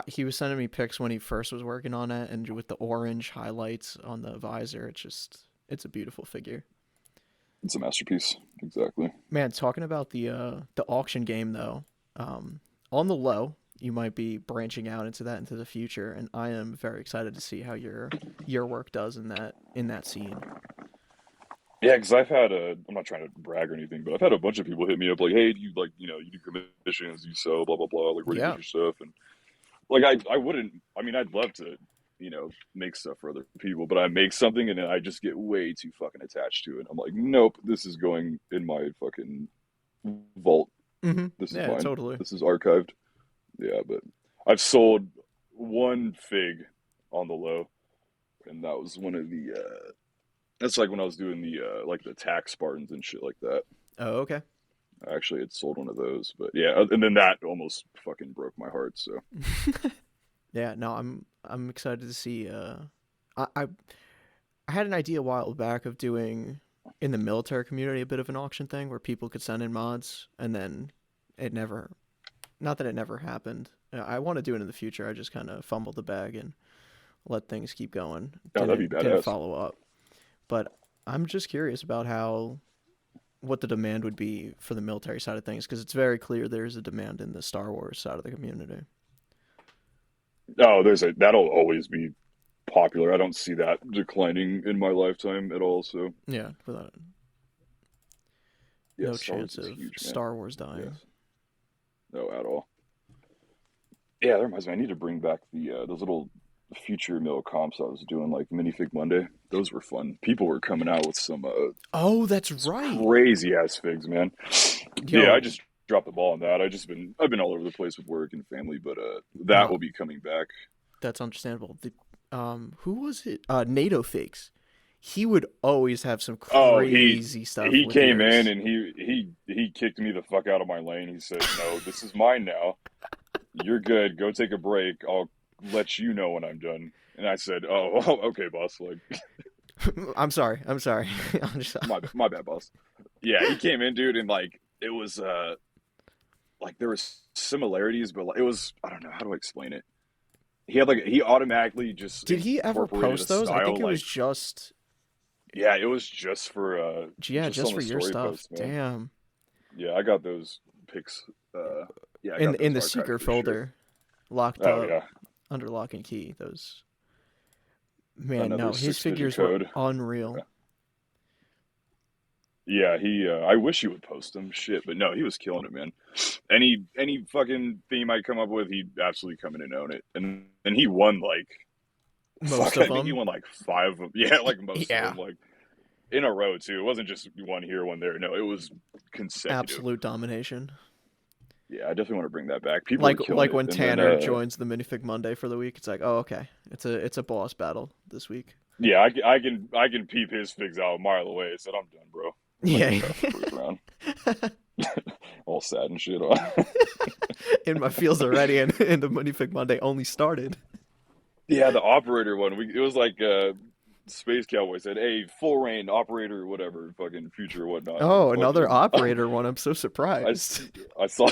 He was sending me pics when he first was working on it, and with the orange highlights on the visor, it's a beautiful figure. It's a masterpiece. Exactly. Man, talking about the auction game though, on the low, you might be branching out into that into the future, and I am very excited to see how your work does in that scene. Yeah, because I've had I'm not trying to brag or anything, but I've had a bunch of people hit me up like, hey, do you like, you do commissions, you sell, blah blah blah. Like, where do you get Yeah, your stuff? And like, I wouldn't. I mean, I'd love to, make stuff for other people, but I make something and then I just get way too fucking attached to it. I'm like, nope, this is going in my fucking vault. mm-hmm. This is Yeah, mine. totally. This is archived. Yeah, but I've sold one fig on the low, and that was one of the. That's like when I was doing the like the tax Spartans and shit like that. Oh, okay. I actually had sold one of those, but yeah, and then that almost fucking broke my heart. So Yeah, no, I'm excited to see. I I had an idea a while back of doing in the military community a bit of an auction thing where people could send in mods, and then it never, not that it never happened. I want to do it in the future. I just kind of fumbled the bag and let things keep going. yeah, that'd be Didn't badass. follow up. But I'm just curious about what the demand would be for the military side of things, because it's very clear there's a demand in the Star Wars side of the community. Oh, that'll always be popular. I don't see that declining in my lifetime at all. So Yeah, without yeah, no Star Wars chance is of huge, man. Star Wars dying. Yes, no, at all. Yeah, that reminds me. I need to bring back the those little future mill comps I was doing, like Minifig Monday. Those were fun. People were coming out with Oh, that's some right. crazy ass figs, man. Yeah, I Yo, just dropped the ball on that. I've been all over the place with work and family, but that no, will be coming back. that's understandable. Who was it? NATO Fakes. He would always have some Oh, crazy stuff he with came in yours. and he kicked me the fuck out of my lane. He said, "No, this is mine now. You're good. Go take a break. I'll let you know when I'm done." And I said, "Oh, okay, boss. Like, I'm sorry. I'm sorry. I'm just, my bad, boss." Yeah, he came in, dude, and like it was like there was similarities, but like, it was I don't know how do I explain it. He automatically just did he ever incorporated a post those? I think style it was like just yeah, it was just for yeah, just just on for the your story stuff. post, man. Damn. Yeah, I got those pics. Yeah, I In got those the archived secret for sure. folder, locked Oh up yeah, under lock and key. Those man, another no, his six digit figures were code. unreal. Yeah, he. I wish he would post them. Shit, but no, he was killing it, man. Any fucking theme I come up with, he'd absolutely come in and own it. And he won like Most fuck. of I think he them. won like five of them. Yeah, like most of Yeah. them, like in a row too. It wasn't just one here, one there. No, it was consecutive. Absolute domination. Yeah, I definitely want to bring that back. People are killing Like it. when And then Tanner joins the Minifig Monday for the week, it's like, oh, okay, it's a boss battle this week. yeah, I can peep his figs out a mile away. I said I'm done, bro. I'm not Yeah. getting past the first round. All sad and shit. In my feels already, and the Minifig Monday only started. Yeah, the operator one. It was like Space Cowboy said, "Hey, full rain operator, whatever, fucking future or whatnot." Oh, another Fucking, operator one. I'm so I, surprised. I saw,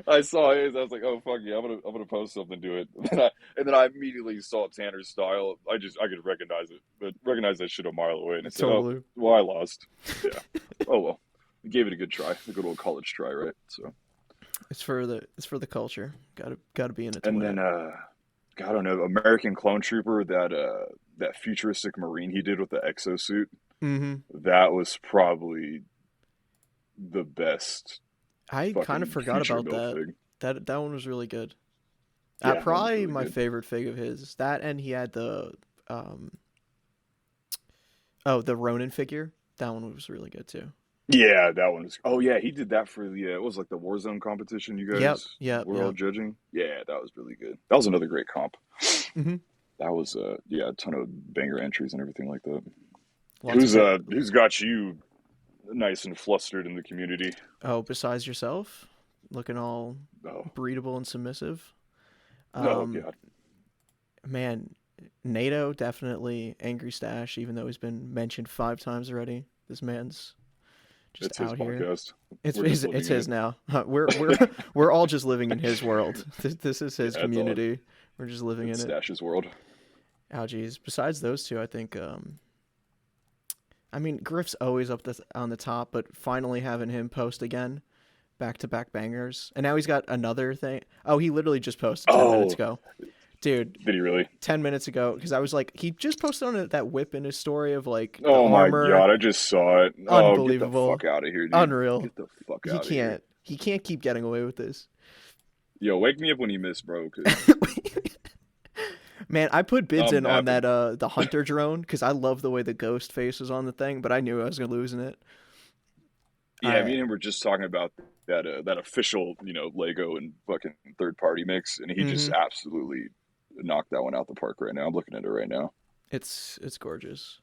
I saw his. I was like, "Oh fuck yeah, I'm gonna post something to it." And then I immediately saw Tanner's style. I could recognize it, but recognize that shit a mile away. And I said, "Oh, Totally. well, I lost." Yeah. Oh well, we gave it a good try, a good old college try, right? So. It's for the culture. Gotta be in it to And win then it. God, I don't know, American Clone Trooper, that futuristic marine he did with the exosuit, Mm-hmm. that was probably the best I kind of fucking forgot future about build that. fig. That one was really good. Yeah, that one was Probably really my good. favorite fig of his. That and he had um the Ronin figure. That one was really good too. Yeah, that one was. Oh yeah, he did that for the it was like the Warzone competition. You Yep, guys yep, were all yep. judging. Yeah, that was really good. That was another great comp. Mm-hmm. That was yeah, a ton of banger entries and everything like that. Lots of good. Who's got you nice and flustered in the community? Oh, besides yourself, looking all Oh, breedable and submissive. oh Um, god, man, NATO definitely angry stash, even though he's been mentioned 5 times already. This man's just it's his out here. podcast. It's We're just his, it's living in his it. now. We're all just living in his world. This is Yeah, his it's all community. We're just living in it's it. Stash's world. Oh geez. Besides those two, I think I mean Griff's always on the top, but finally having him post again, back to back bangers, and now he's got another thing. Oh, he literally just posted 10 minutes Oh, ago, dude. did he really? 10 minutes ago, because I was like, he just posted on that whip in his story of like the Oh my armor. god, I just saw it. Oh, get the Unbelievable, fuck out of here, dude. unreal. Get the fuck He out of here. can't. He can't keep getting away with this. Yo, wake me up when you miss, bro, because Man, I put bids I'm in on that napping. the hunter drone because I love the way the ghost face was on the thing, but I knew I was gonna lose in it. Yeah, I me and him were just talking about that official, Lego and fucking third party mix, and he just mm-hmm. absolutely knocked that one out the park right now. I'm looking at it right now. It's gorgeous.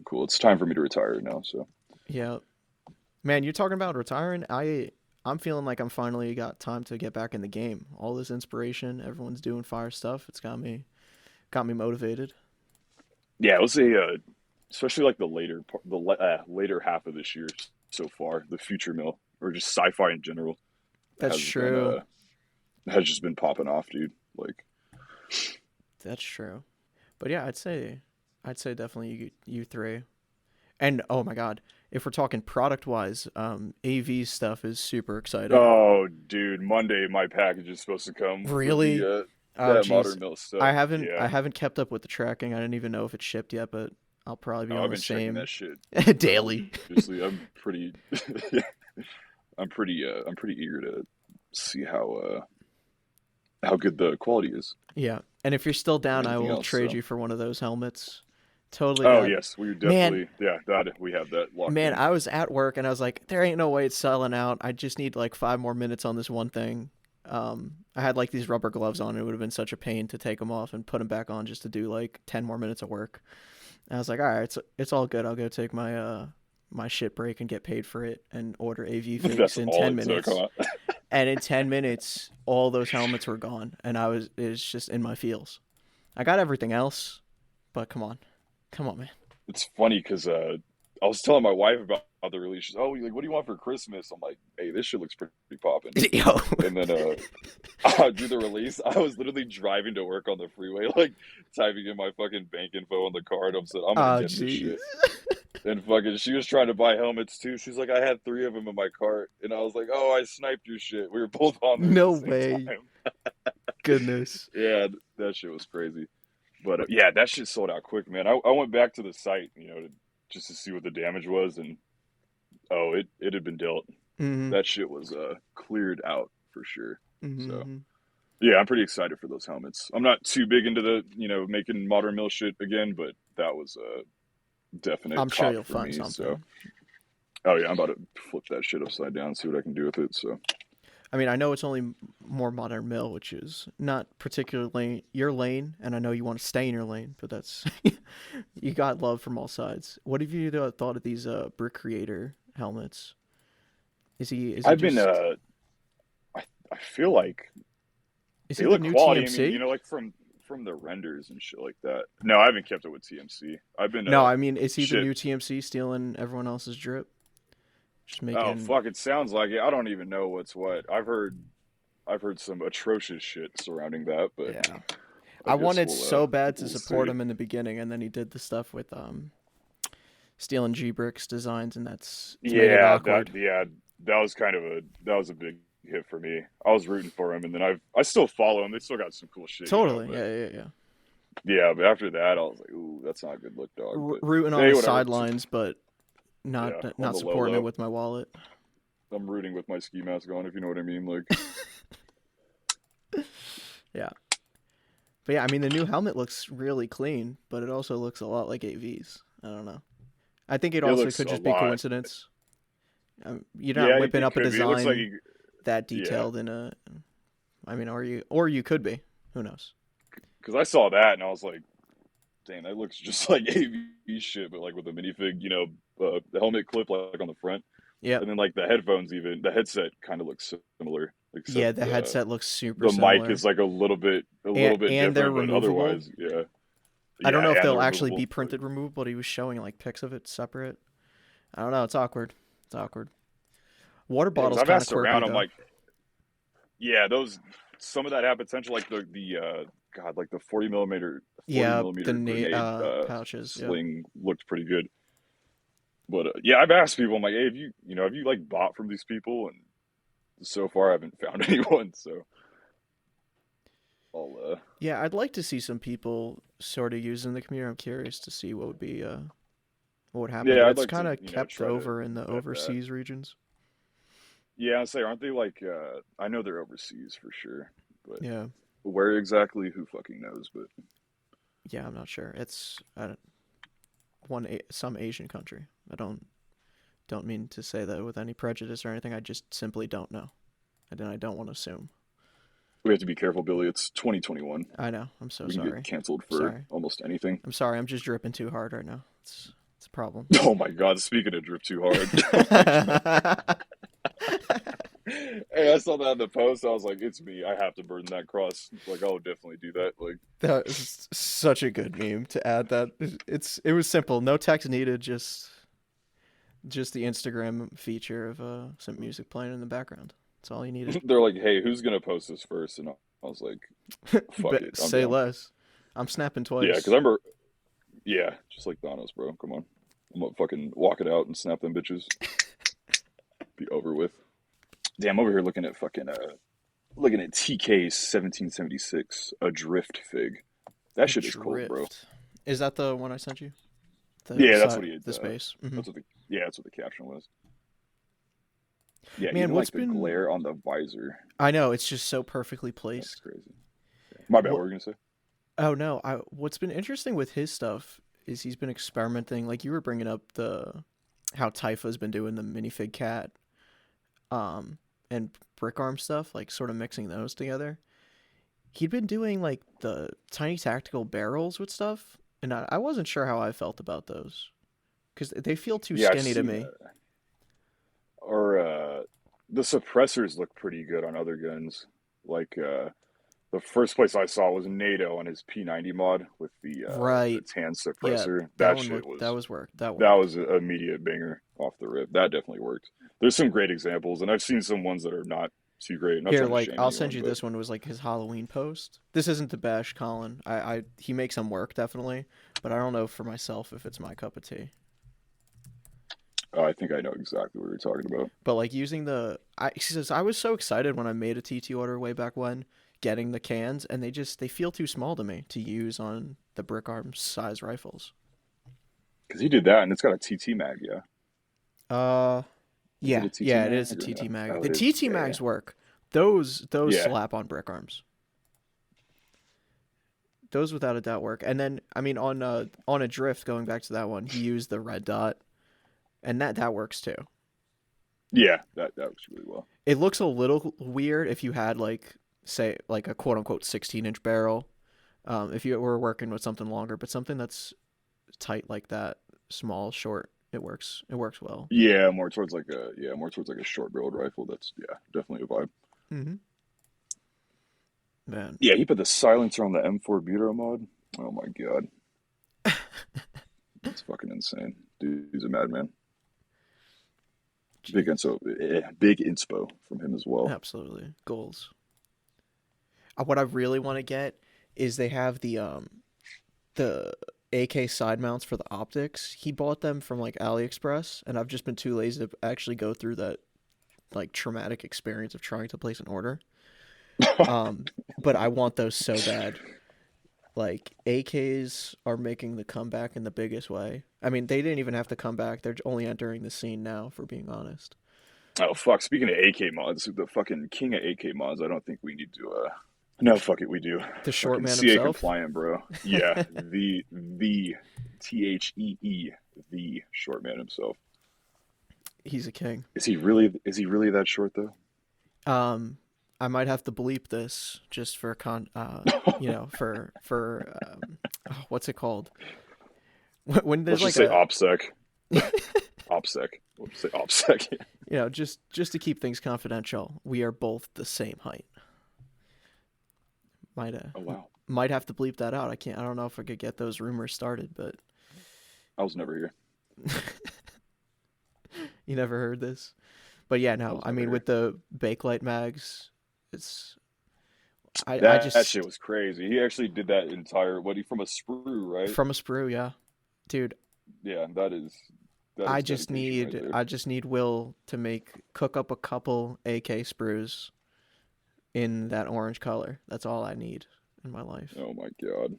Cool. It's time for me to retire now. So Yeah, man, you're talking about retiring. I'm feeling like I'm finally got time to get back in the game. All this inspiration, everyone's doing fire stuff. It's got me motivated. yeah, it was especially like the later half of this year so far, the future mill or just sci-fi in general That's has been true. has just been popping off, dude. Like, That's true. But yeah, I'd say definitely you three. And oh my god, if we're talking product wise, AV stuff is super exciting. oh, dude, Monday my package is supposed to come for Really? the Oh that jeez. modern mill I stuff. haven't Yeah. I haven't kept up with the tracking. I didn't even know if it shipped yet, but I'll probably be Oh, on I've the been checking same that shit daily. religiously. I'm pretty I'm pretty eager to see how good the quality is. Yeah. And if you're still Or down, I anything will else. trade So, you for one of those helmets. Totally oh got. yes, we Man, definitely that we have that locked man, in. I was at work and I was like, there ain't no way it's selling out. I just need like 5 more minutes on this one thing. I had like these rubber gloves on. It would have been such a pain to take them off and put them back on just to do like 10 more minutes of work. And I was like, all right, it's all good. I'll go take my shit break and get paid for it and order AV figs That's in all ten it took, minutes. huh? And in 10 minutes, all those helmets were gone, and it's just in my feels. I got everything else, but come on, man. It's funny because I was telling my wife about the release. She's, oh, like, what do you want for Christmas? I'm like, hey, this shit looks pretty popping. Yo, And then do the release. I was literally driving to work on the freeway, like typing in my fucking bank info on the card. I'm saying, I'm gonna oh get this jeez, shit. And fucking, she was trying to buy helmets too. She's like, I had three of them in my cart, and I was like, oh, I sniped your shit. We were both on there at no the same way, time. goodness. Yeah, that shit was crazy. But yeah, that shit sold out quick, man. I went back to the site, just to see what the damage was, and oh, it had been dealt. Mm-hmm. That shit was cleared out for sure. So Mm-hmm. yeah, I'm pretty excited for those helmets. I'm not too big into the making modern mill shit again, but that was a definite I'm sure top you'll for find me. So something. oh yeah, I'm about to flip that shit upside down, see what I can do with it. So I mean, I know it's only more modern mill, which is not particularly your lane, and I know you want to stay in your lane, but that's you got love from all sides. What have you thought of these Brick Creator helmets? Is he I've been just I feel like is he they the look new quality. I mean, TMC? like from the renders and shit like that. No, I haven't kept it with TMC. I've been No, I mean, is he the shit. new TMC stealing everyone else's drip? Just Oh making fuck! It sounds like it. I don't even know what's what. I've heard some atrocious shit surrounding that, but yeah. I I guess wanted so bad to we'll support see. him in the beginning, and then he did the stuff with stealing G Bricks designs, and it's made it awkward. That was that was a big hit for me. I was rooting for him, and then I still follow him. They still got some cool shit, Totally, But yeah. yeah, but after that, I was like, ooh, that's not a good look, dog. But Rooting on hey, the whatever. sidelines, but Yeah, on not the low supporting it low, with my wallet. I'm rooting with my ski mask on, if you know what I mean. Like, Yeah, but yeah, I mean the new helmet looks really clean, but it also looks a lot like AVs. I don't know. I think it it also looks could a just be lot. coincidence. You're not Yeah, whipping it up a could be. It looks like design that yeah, detailed in a. I mean, or you could be. Who knows? because I saw that and I was like, damn, that looks just like AV shit, but like with a minifig, the helmet clip like on the front, Yep. and then like the headphones, even the headset kind of looks similar, Yeah, except the headset looks super the mic similar, is like a little bit and they're different, but removable. otherwise, yeah, I don't yeah, know if and they'll they're actually be removable. But printed removable, but he was showing like pics of it separate. I don't know. It's awkward. It's awkward. Water yeah, because bottle's I've kind of asked quirky around, I'm though. like, yeah, those some of that had potential, like the God, like the 40 Yeah, the millimeter grenade pouches. Yep. sling looked pretty good. But yeah, I've asked people. I'm like, hey, have you like bought from these people? And so far, I haven't found anyone. So I'll Yeah, I'd like to see some people sort of using the community. I'm curious to see what would happen, yeah, but I'd it's like kind to of kept try to over in the vet that. overseas regions. Yeah, I say, aren't they like? I know they're overseas for sure, but Yeah, where exactly? Who fucking knows? But yeah, I'm not sure. It's some Asian country. I don't mean to say that with any prejudice or anything. I just simply don't know, and I don't want to assume. we have to be careful, Billy. It's 2021. I know. I'm so We can get sorry. canceled for Sorry. almost anything. I'm sorry. I'm just dripping too hard right now. It's a problem. Oh my God! Speaking of drip too hard. Oh my God. Hey, I saw that in the post. I was like, it's me. I have to burn that cross. Like, I'll definitely do that. Like, That is such a good meme to add. That it was simple. No text needed. Just the Instagram feature of some music playing in the background. That's all you needed. they're like, hey, who's gonna post this first? And I was like, fuck it, I'm Say down. less. I'm snapping Yeah, because I twice. remember, yeah, just like Thanos, bro. Come on, I'm gonna fucking walk it out and snap them bitches. Be over with. Damn, I'm over here looking at TK 1776, a drift fig. That shit is cold, bro. Adrift. Is that the one I sent you? The Yeah, that's side, what he. the space. That's what the yeah, that's what the caption was. Yeah, Man, even what's like the been? glare on the visor. I know it's just so perfectly That's placed. crazy. My bad. What What? were you gonna say? Oh no. What's been interesting with his stuff is he's been experimenting. Like you were bringing up the how Typha's been doing the minifig cat, and brick arm stuff, like sort of mixing those together. He'd been doing like the tiny tactical barrels with stuff, and I wasn't sure how I felt about those because they feel too Yeah, I've skinny to seen me. that. Or the suppressors look pretty good on other guns. Like the first place I saw was NATO on his P90 mod with the Right. tan Yeah, suppressor. that That one shit looked that was was work. That that worked. was an immediate banger off the rip. That definitely worked. There's some great examples, and I've seen some ones that are not too great. Not Here, trying to like shame I'll send anyone, you but this one. It was like his Halloween post. This isn't the bash Colin. I he makes them work definitely, but I don't know for myself if it's my cup of tea. I think I know exactly what you're talking about. But like using he says I was so excited when I made a TT order way back when, getting the cans, and they feel too small to me to use on the brick arm size rifles. Because he did that, and it's got a TT mag. Yeah, Uh, is it yeah, a TT yeah, it is a mag or TT no? mag. Oh, The it is. TT Yeah, yeah, mags work. Those yeah. slap on brick arms. Those without a doubt work. And then I mean on a drift, going back to that one, he used the red dot, and that works too. Yeah, that works really well. It looks a little weird if you had like say like a quote unquote 16-inch barrel. If you were working with something longer, but something that's tight like that, small, short, it works. It works well. Yeah, more towards like a short barreled rifle. That's definitely a vibe. Mm-hmm. Man, Yeah, he put the silencer on the M4 Buto mod. Oh my god, that's fucking insane. Dude, he's a madman. Big jeez, inspo, big inspo from him as well. absolutely goals. What I really want to get is they have the AK side mounts for the optics. He bought them from like AliExpress, and I've just been too lazy to actually go through that like traumatic experience of trying to place an order. But I want those so bad. Like AKs are making the comeback in the biggest way. I mean, they didn't even have to come back. They're only entering the scene now, for being honest. Oh fuck! Speaking of AK mods, the fucking king of AK mods. I don't think we need to. No, fuck it, we do. The short Fucking man CA himself. compliant, bro. Yeah, the THEE, the short man himself. He's a king. Is he really that short though? Um, I might have to bleep this just for what's it called? When there's Let's just like say a OPSEC. OPSEC. We'll just say OPSEC. just to keep things confidential, we are both the same height. Might Oh wow, might have to bleep that out. I don't know if I could get those rumors started, but I was never here. you never heard this. But yeah, I no. was I never mean, here. with the Bakelite mags, it's I That shit just was crazy. He actually did that entire what he from a sprue, right? from a sprue, yeah, dude. Yeah, that is dedication right there. I just need Will to cook up a couple AK sprues in that orange color. That's all I need in my life. Oh my god.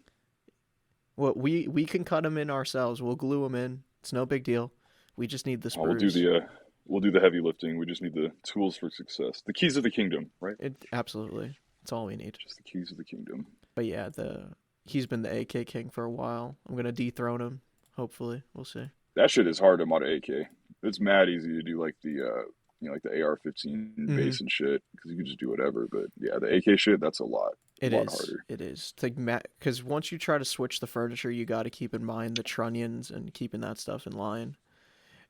Well, we can cut them in ourselves. We'll glue them in. It's no big deal. We just need the Oh, sprues. we'll do the heavy lifting. We just need the tools for success. The keys of the kingdom, right? It absolutely. It's all we need. Just the keys of the kingdom. But yeah, the he's been the AK king for a while. I'm gonna dethrone him. Hopefully, we'll see. That shit is hard to mod AK. It's mad easy to do like the like the AR-15 Mm-hmm. base and shit because you can just do whatever. But yeah, the AK shit that's It a lot is. harder. It is. It's like because once you try to switch the furniture, you got to keep in mind the trunnions and keeping that stuff in line.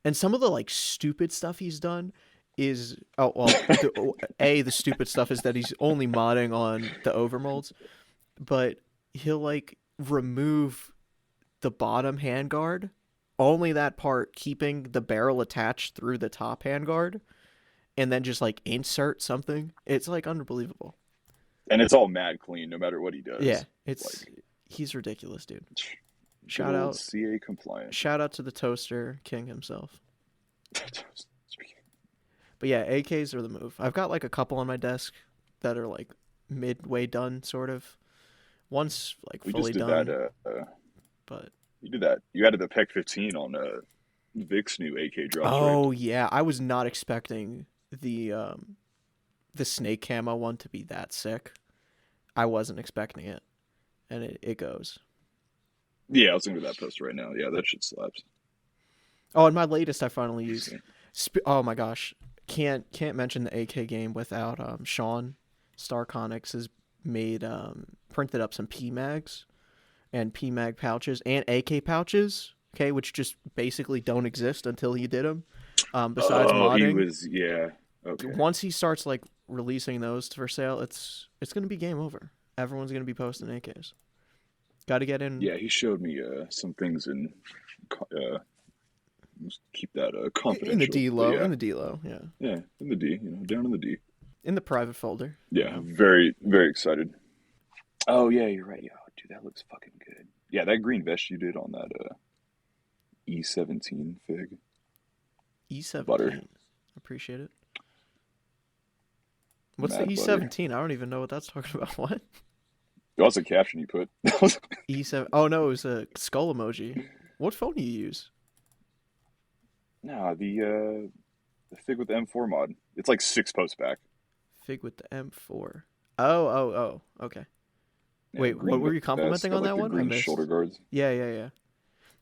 And some of the like stupid stuff he's done is the stupid stuff is that he's only modding on the overmolds, but he'll like remove the bottom handguard, only that part, keeping the barrel attached through the top handguard, and then just like insert something. It's like unbelievable. And it's all mad clean no matter what he Yeah, does. it's Like he's ridiculous, dude. good Shout old out, CA compliant. shout out to the toaster king himself. Speaking But yeah, AKs are the move. I've got like a couple on my desk that are like midway done, sort of. One's like we fully just did done, that. but You did that. You added the PEC 15 on Vic's new AK drops, right? oh yeah, I was not expecting the snake camo one to be that sick. I wasn't expecting it, and it goes. Yeah, I was looking at that post right now. Yeah, that shit slaps. Oh, and my latest I finally used. Insane. Oh my gosh, can't mention the AK game without Sean Starconics has made printed up some PMags and PMag pouches and AK pouches. Okay, which just basically don't exist until he did them. Besides Oh, he modding, was, yeah. Okay. once he starts like releasing those for sale, it's gonna be game over. Everyone's gonna be posting AKs. Got to get in Yeah, he showed me some things in, let's keep that in the confidential. D But low, yeah, in the D low, yeah, yeah, in the D, down in the D. in the private folder. Yeah, very, very excited. Oh, yeah, you're right. Yeah, dude, that looks fucking good. Yeah, that green vest you did on that E17 fig. Butter. E17. Appreciate it. What's the Mad butter. E17? I don't even know what that's talking about. What? That was a caption you put. E7. Oh no, it was a skull emoji. What phone do you use? No, the Fig with the M4 mod. It's like 6 posts back. Fig with the M4. Oh. Okay. Yeah, Wait, what green were you vest, complimenting got on like that the one? I green shoulder missed. guards. Yeah.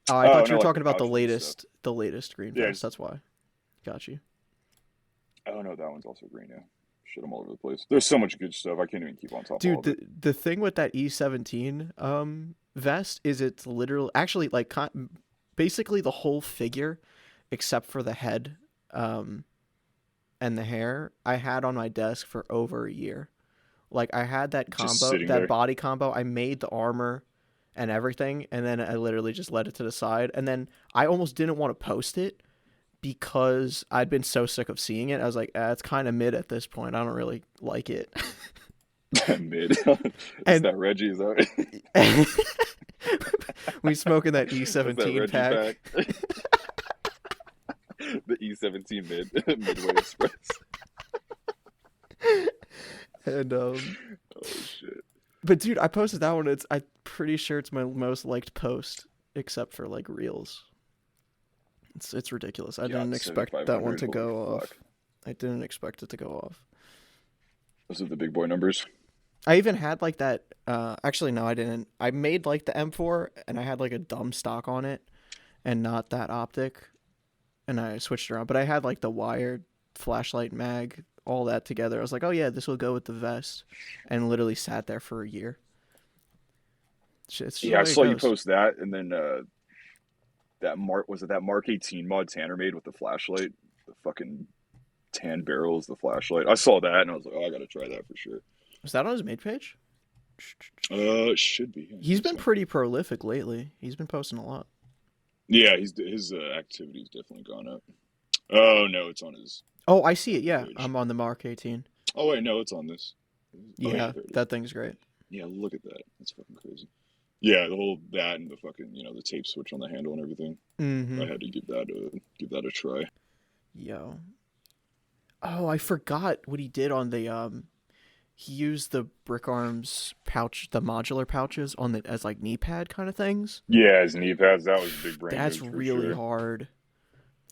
Oh, I Oh thought you no, were like talking the about the pouches and stuff. latest green Yeah, vest. That's why. Got you. oh no, that one's also green. Yeah, shit, I'm all over the place. There's so much good stuff. I can't even keep on top of all Dude, of it. the thing with that E17 vest is it's literally actually like basically the whole figure except for the head um and the hair I had on my desk for over a year. Like I had that Just combo, sitting that there. body combo. I made the armor and everything, and then I literally just let it to the side. And then I almost didn't want to post it because I'd been so sick of seeing it. I was like, it's kind of mid at this point. I don't really like it. Mid. It's and that Reggie. Is that we smoking that that's that E17 Reggie pack. pack? The E17 midway express. And Oh shit. but dude, I posted that one. I'm pretty sure it's my most liked post, except for like reels. It's ridiculous. I God, didn't expect that one 7,500. to Holy go fuck. off. I didn't expect it to go off. Those are the big boy numbers. I even had like that. Actually, no, I didn't. I made like the M4, and I had like a dumb stock on it, and not that optic, and I switched around. But I had like the wired flashlight mag, all that together. I was like, oh yeah, this will go with the vest, and literally sat there for a year. It's just the Yeah, I way it saw you goes. post that, and then that Mark 18 mod Tanner made with the flashlight, the fucking tan barrels, the flashlight. I saw that, and I was like, oh, I gotta try that for sure. Was that on his made page? It should be. Yeah, I He's think been so. pretty prolific lately. He's been posting a lot. Yeah, his activity's definitely gone up. Oh no, it's on his Oh, I see it. fucking Yeah, page. I'm on the Mark 18. Oh wait, no, it's on this. Oh yeah, Yeah, there it is. that thing's great. Yeah, look at that. That's fucking crazy. Yeah, the whole that and the fucking the tape switch on the handle and everything. Mm-hmm. I had to give that a try. Yo. Oh, I forgot what he did on the he used the Brick Arms pouch, the modular pouches on the as like knee pad kind of things. Yeah, his knee pads, that was a big brain That's move for really sure. hard.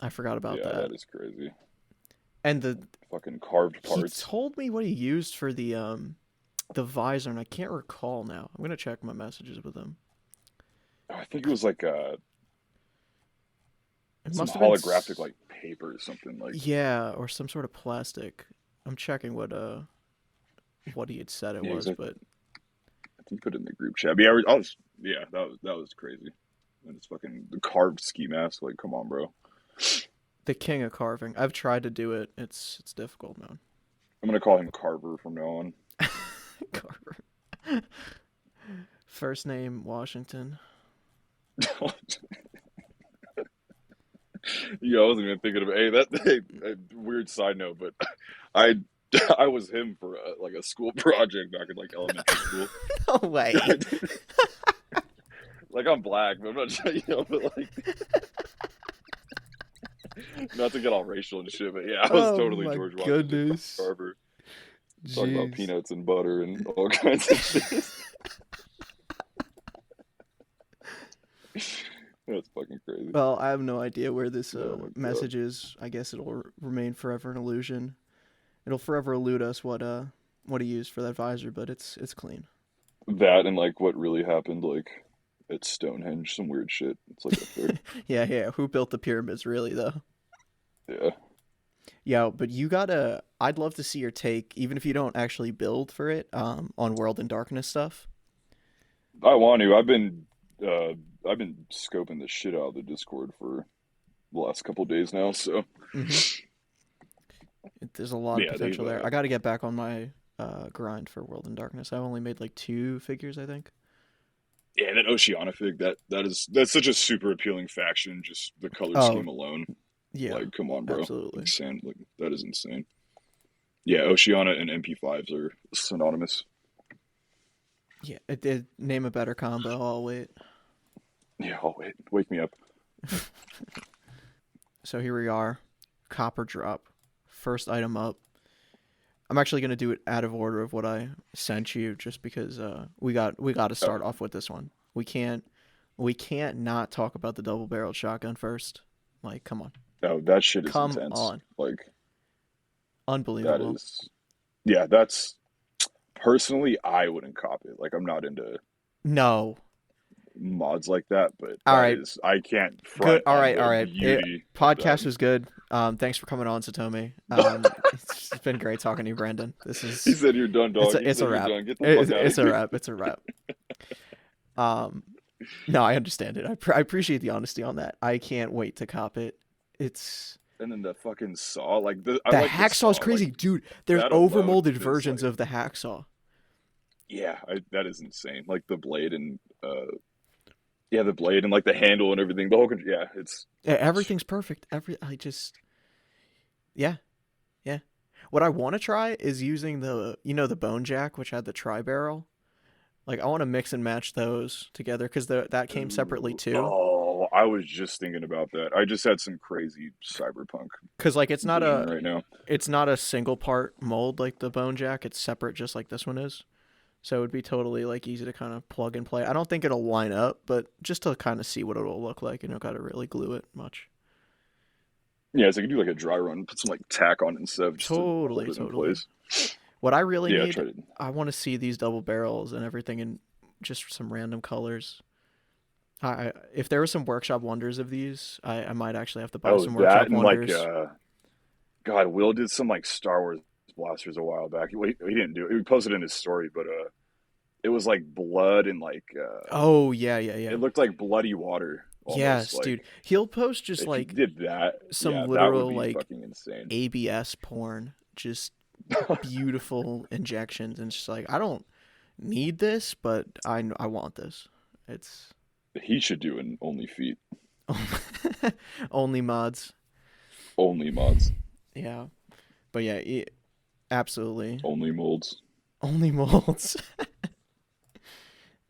I forgot about Yeah, that. that is crazy. And the Fucking carved he parts. told me what he used for the visor, and I can't recall now. I'm gonna check my messages with him. I think it was like It some must have been holographic like paper or something like. yeah, or some sort of plastic. I'm checking what he had said it Yeah, was, exactly. but I think put it in the group chat. But yeah, yeah, that was crazy. And it's fucking the carved ski mask. Like, come on, bro. the king of carving. I've tried to do it. It's difficult, man. I'm gonna call him Carver from now on. Carver. First name Washington. Yeah, I wasn't even thinking of. Hey, weird side note, but I I was him for like a school project back in like elementary school. No way. Like I'm black, but I'm not sure, but like not to get all racial and shit, but yeah, I was Oh totally my George Washington goodness. Carver. Talking about Jeez. peanuts and butter and all kinds of shit. That's fucking crazy. Well, I have no idea where this Oh my god. message is. I guess it'll remain forever an illusion. It'll forever elude us what he used for that visor, but it's clean. That and like what really happened, like at Stonehenge, some weird shit. It's like up there. Yeah. Who built the pyramids, really though? Yeah. Yeah, but you gotta. I'd love to see your take, even if you don't actually build for it, on World and Darkness stuff. I want to. Uh I've been scoping the shit out of the Discord for the last couple days now, so Mm-hmm. There's a lot of yeah, they've potential there. I got to get back on my grind for World and Darkness. I've only made like 2 figures, I think. yeah, that Oceana fig, that's such a super appealing faction, just the color Oh, scheme alone. yeah, Like, come on, bro. absolutely. Insane. Like that is insane. Yeah, Oceana and MP5s are synonymous. Yeah, it did name a better combo. I'll wait. Yeah, oh wait, wake me up. So here we are, copper drop, first item up. I'm actually gonna do it out of order of what I sent you, just because we got to start Oh, off with this one. We can't we can't not talk about the double-barreled shotgun first. Like, come on. Oh, that shit is Come intense. on. Like that Unbelievable. is, yeah. That's personally, I wouldn't cop it. Like I'm not into No. mods like that, but All that right. is, I can't Good. front All on right. All the right. beauty of that. Podcast was good. Thanks for coming on, Satomi. It's been great talking to you, Brandon. This He is said you're done, dog. He it's a said you're wrap. done. Get the fuck out of It's a here. wrap. It's a wrap. Um, no, I understand it. I appreciate the honesty on that. I can't wait to cop it. It's And then the fucking saw, like I the like the hacksaw is saw, like crazy, dude. There's that alone overmolded is versions like, of the hacksaw. yeah, that is insane. Like the blade and yeah, the blade and like the handle and everything. The whole, yeah, Everything's perfect. Yeah, yeah. What I want to try is using the bone jack, which had the tri barrel. Like I want to mix and match those together because that came separately ooh, too. oh, I was just thinking about that. I just had some crazy cyberpunk Because like vision right now. it's not a single part mold like the bone jack. It's separate, just like this one is. So it would be totally like easy to kind of plug and play. I don't think it'll line up, but just to kind of see what it'll look like, got to really glue it much. Yeah, so I could do like a dry run, put some like tack on it and stuff just to hold Totally, it in totally. place. What I really Yeah, I need, tried it. I want to see these double barrels and everything in just some random colors. If there were some workshop wonders of these, I might actually have to buy Oh, some that workshop and like wonders. God, Will did some like Star Wars blasters a while back. He didn't do it. He posted in his story, but it was like blood and like Oh yeah, yeah, yeah. it looked like bloody water almost. Yes, Like dude. He'll post just if he like did that, some yeah, that would literal be like fucking insane. ABS porn, just beautiful injections, and it's just like I don't need this, but I want this. It's He should do an only feet, only mods. only mods, Yeah, but yeah, absolutely only molds. only molds.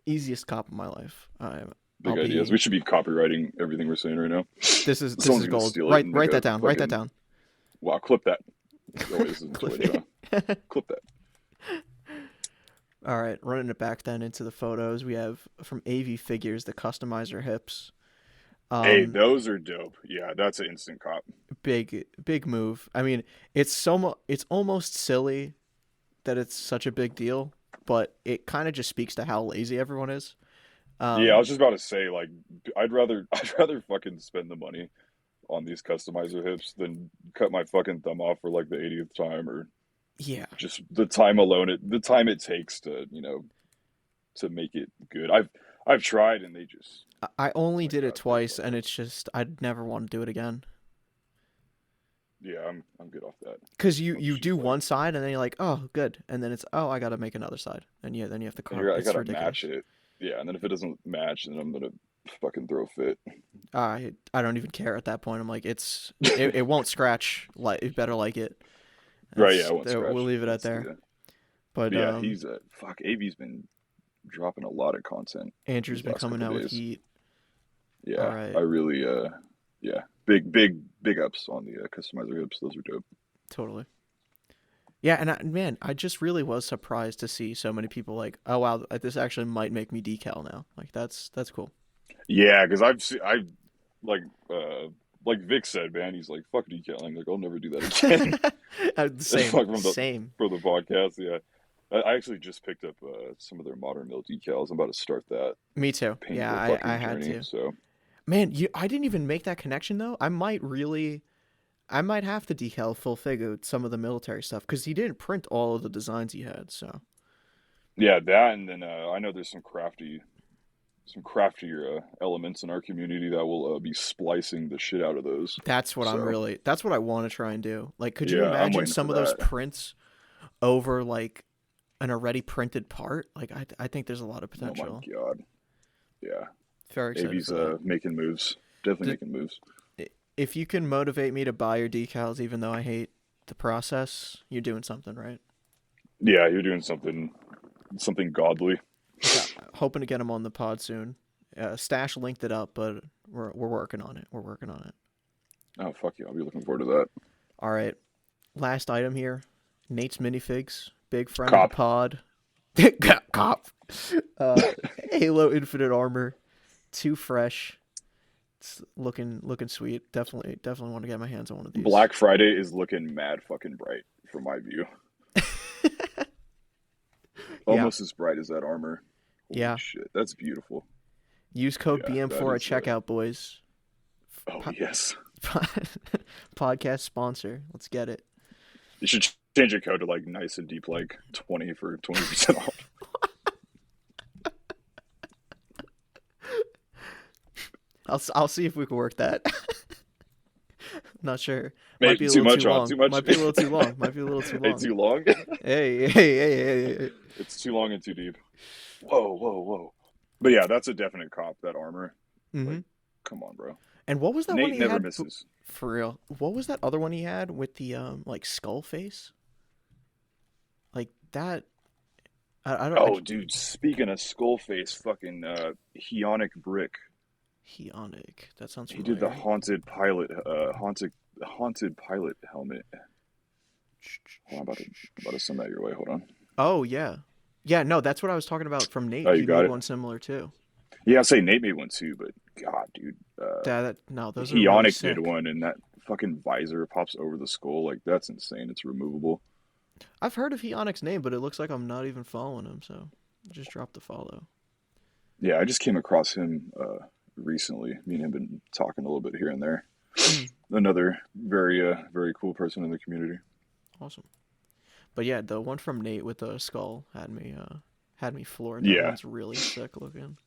Easiest cop of my life. Big I'll ideas. be. We should be copywriting everything we're saying right now. This is Someone's gonna gold. steal it Write and make write a that down. Write that fucking, down. wow, clip that. Oh wait, this isn't Clip Twitch, huh? it. Clip that. All right, running it back then into the photos. We have from AV Figures the customizer hips. Hey, Um, those are dope. Yeah, that's an instant cop. big move. I mean, it's almost silly that it's such a big deal, but it kind of just speaks to how lazy everyone is. Yeah, I was Um, just about to say, like, I'd rather fucking spend the money on these customizer hips than cut my fucking thumb off for like the 80th time, or yeah, just the time alone, the time it takes to, to make it good. I've tried and they just, I only my did it God, they twice, fuck and up. it's just I'd never want to do it again. Yeah, I'm good off that. Cause It's you do just like, one side and then you're like, oh, good, and then it's I gotta make another side, and yeah, then you have to and carve. I It's gotta match ridiculous. it. Yeah, and then if it doesn't match, then I'm gonna fucking throw a fit. I don't even care at that point. I'm like, it won't scratch. Like you better like it. Right, yeah, That's I won't we'll scratch. leave it at That's there. the But But yeah, he's a fuck. AV's been dropping a lot of content Andrew's these been last coming couple out with days. heat. All Yeah, I right, really yeah, big ups on the customizer hips. Those are dope. totally. Yeah, and man, I just really was surprised to see so many people like, oh wow, this actually might make me decal now. Like that's cool. Yeah, because I like like Vic said, man, he's like fuck decaling. Like I'll never do that again. Same, Like same. from the podcast. Yeah, I actually just picked up some of their modern mill decals. I'm about to start that Me too. Yeah, painful I fucking had journey. to. So Man, I didn't even make that connection though. I might have to decal full figure some of the military stuff because he didn't print all of the designs he had. So yeah, that and then I know there's some craftier elements in our community that will be splicing the shit out of those. So that's what I want to try and do. Like, could you yeah, I'm imagine waiting for some of those that. prints over like an already printed part? Like, I think there's a lot of Oh my potential. god, yeah. Very excited AV's for that. making moves, definitely Did, making moves. if you can motivate me to buy your decals, even though I hate the process, you're doing something right. Yeah, you're doing something godly. Okay, hoping to get him on the pod soon. Stash linked it up, but we're working on it. We're working on it. Oh fuck yeah, I'll be looking forward to that. All right, last item here. Nate's minifigs, big friend of the Cop. pod. Cop. Uh, Halo Infinite Armor. too fresh. It's looking sweet. Definitely want to get my hands on one of these. Black Friday is looking mad fucking bright from my view. Yeah, Almost as bright as that armor. Holy yeah. shit, that's beautiful. Use code Yeah, that BM4 at is. checkout, boys. Oh Po- yes, Podcast sponsor. Let's get it. you should change your code to like nice and deep, like 20 for 20% off. I'll see if we can work that. Not sure. Might Maybe be a too little much too off. long. Too much. Might be a little too long. Might be a little too Hey, long. too long. Hey. It's too long and too deep. Whoa. But yeah, that's a definite cop. That armor. Mm-hmm. Like, come on, bro. And what was that one Nate he never had? misses. For real. What was that other one he had with the like skull face? Like that. I don't. Oh, dude. Speaking of Skullface, fucking Heonic Brick. Heonic. That sounds He did the familiar. haunted pilot helmet. Hold on, I'm about to send that your way. Hold on. Oh yeah, yeah. No, that's what I was talking about from Nate. Oh, you He got made it. one similar too. Yeah, I say Nate made one too, but God, dude, No, those are really Heonic did sick. one, and that fucking visor pops over the skull. Like that's insane. It's removable. I've heard of Heonic's name, but it looks like I'm not even following him, so I just dropped the follow. Yeah, I just came across him recently. Me and him been talking a little bit here and there. Mm, Another very cool person in the community. awesome. But yeah, the one from Nate with the skull had me floored. That Yeah, one's really sick looking.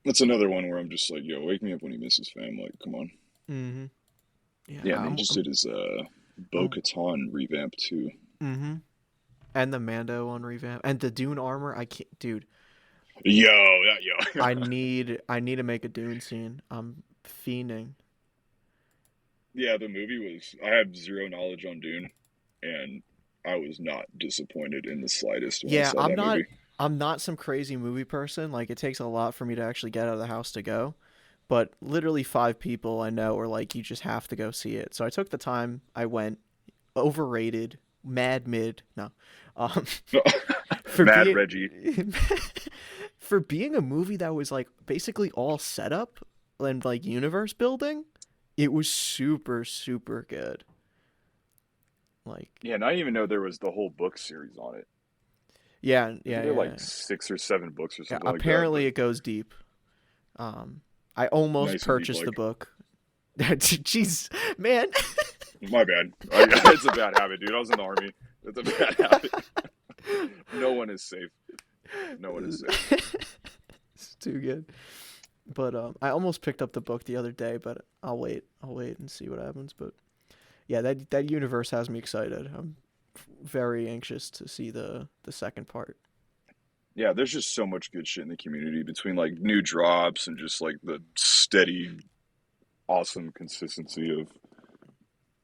that's another one where I'm just like, yo, wake me up when you miss his fam. Like, come on. Mm-hmm. Yeah, Yeah, and he just did his I'm Bo-Katan revamp too. mm-hmm. And the Mando one revamp and the Dune armor. I can't, dude. Yo. I need to make a Dune scene. I'm fiending. Yeah, the movie was. I have zero knowledge on Dune, and I was not disappointed in the slightest when I Yeah, saw I'm that not movie. I'm not some crazy movie person. Like it takes a lot for me to actually get out of the house to go. But literally 5 people I know are like you just have to go see it. So I took the time. I went. Overrated, mad mid. No. Um for Mad being Reggie. for being a movie that was like basically all setup and like universe building, it was super good. Like Yeah, and I didn't even know there was the whole book series on it. yeah, Isn't yeah, there yeah. like 6 or 7 books or Yeah, something like that? But apparently it goes deep. I almost nice and deep, purchased the like book. Jeez, man. my bad. It's a bad habit, dude. I was in the army. It's a bad habit. No one is safe. No one is safe. It's too good. But I almost picked up the book the other day, but I'll wait. I'll wait and see what happens. But yeah, that universe has me excited. I'm very anxious to see the second part. Yeah, there's just so much good shit in the community between like new drops and just like the steady, awesome consistency of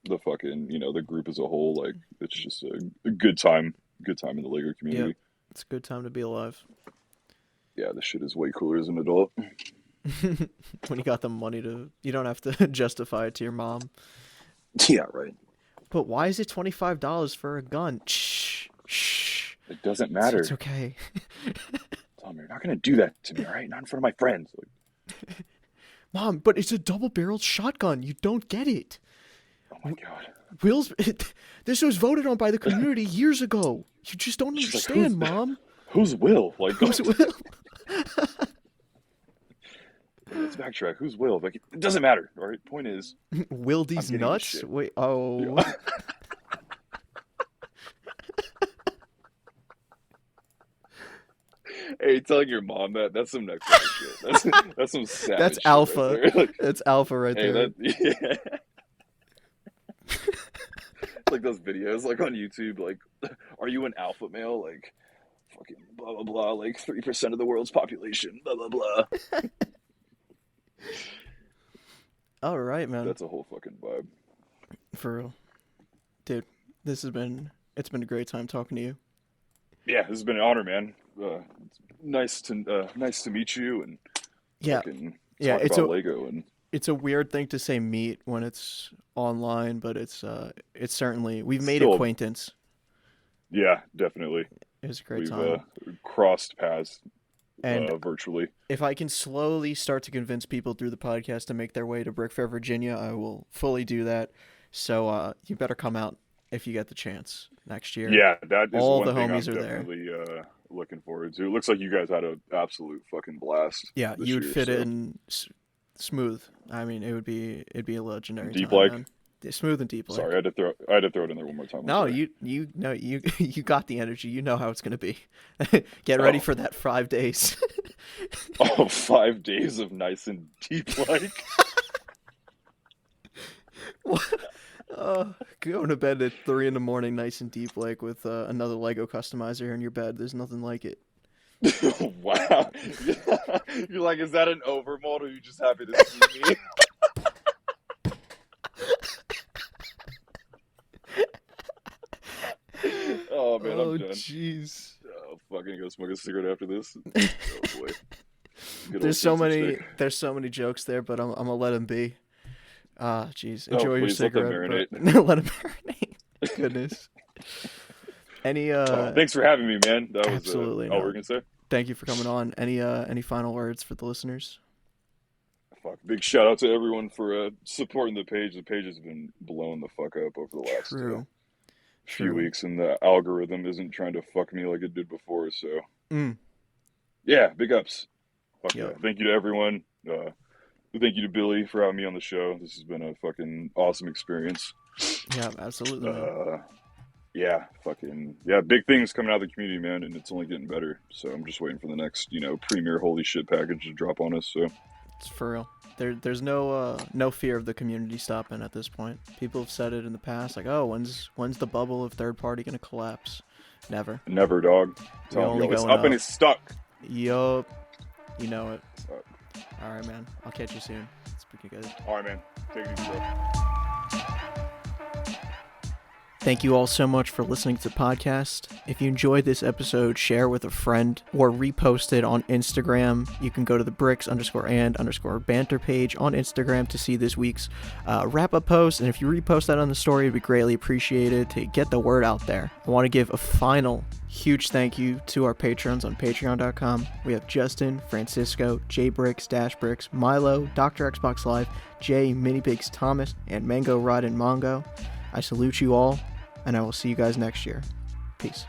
the fucking the group as a whole. Like it's just a good time in the Lego Yep, community. it's a good time to be alive. Yeah, this shit is way cooler as an adult. When you got the money you don't have to justify it to your mom. Yeah, right. But why is it $25 for a gun? Shh, shh. It doesn't It's matter. okay. Tell me you're not gonna do that to me, all right? Not in front of my friends. Like, Mom, but it's a double-barreled shotgun. You don't get it. oh my god. Will's. This was voted on by the community years ago. You just don't She's like, understand, Mom. who's Will? Like, Who's Will? let's backtrack. Who's Will? Like, it doesn't matter. All right. Point is, Will I'm these getting this nuts? shit. Wait. Oh. Hey, telling your mom that's some next level shit. That's some savage That's shit alpha. right there. Like, That's alpha right hey, there. that yeah. Like those videos, like on YouTube, like, are you an alpha male? Like, fucking blah blah blah. Like 3% of the world's population. Blah blah blah. All right, man. That's a whole fucking vibe. For real, dude. It's been a great time talking to you. Yeah, this has been an honor, man. It's nice to meet you and Yeah, fucking yeah. talk about Lego and It's a weird thing to say meet when it's online, but it's certainly we've made still, acquaintance. yeah, definitely. It was a great We've time. crossed paths And virtually. if I can slowly start to convince people through the podcast to make their way to Brick Fair, Virginia, I will fully do that. So you better come out if you get the chance next year. Yeah, that is All one the thing I'm homies are there. definitely looking forward to. It looks like you guys had an absolute fucking blast Yeah, this you would year. fit So in smooth. I mean, it'd be a legendary deep time, like. man. Smooth and deep like. Sorry, I had to throw it in there one more time. I'm No, sorry. you no you you got the energy. You know how it's gonna be. Get ready Oh, for that 5 days. oh, 5 days of nice and deep like. Going to bed at 3 in the morning, nice and deep, like with another Lego customizer in your bed. There's nothing like it. Wow. You're like, is that an overmold or are you just happy to see me? Oh man, Oh I'm done. jeez. I'll fucking go smoke a cigarette after this. Oh boy. Good old There's so sense of many. stick. There's so many jokes there, but I'm gonna let them be. Ah, jeez. Oh, Enjoy your please let them cigarette, but marinate. let them marinate. Goodness. Any Oh, thanks for having me, man. That was absolutely all no. we're gonna say. Thank you for coming on. Any final words for the listeners? Fuck. Big shout out to everyone for supporting the page. The page has been blowing the fuck up over the last True. few True. weeks, and the algorithm isn't trying to fuck me like it did before. So Mm. yeah, big ups. Fuck Yep. yeah. Thank you to everyone. Thank you to Billy for having me on the show. This has been a fucking awesome experience. Yeah, absolutely, man. Yeah, fucking yeah, big things coming out of the community, man, and it's only getting better. So I'm just waiting for the next, premier holy shit package to drop on us. So It's for real. There's no fear of the community stopping at this point. People have said it in the past, like, oh, when's the bubble of third party gonna collapse? Never. never, dog. Tell only me, it's going up and up. it's stuck. Yup. You know it. Uh, All right, man. I'll catch you soon. Speak good. All right, man. Take it easy, bro. Thank you all so much for listening to the podcast. If you enjoyed this episode, share with a friend or repost it on Instagram. You can go to the bricks_and_banter page on Instagram to see this week's wrap-up post. And if you repost that on the story, it'd be greatly appreciated to get the word out there. I want to give a final huge thank you to our patrons on patreon.com. We have Justin, Francisco, Jbricks, Bricks, Milo, Dr. Xbox Live, Jay, Minipigs Thomas, and Mango Rod and Mongo. I salute you all, and I will see you guys next year. Peace.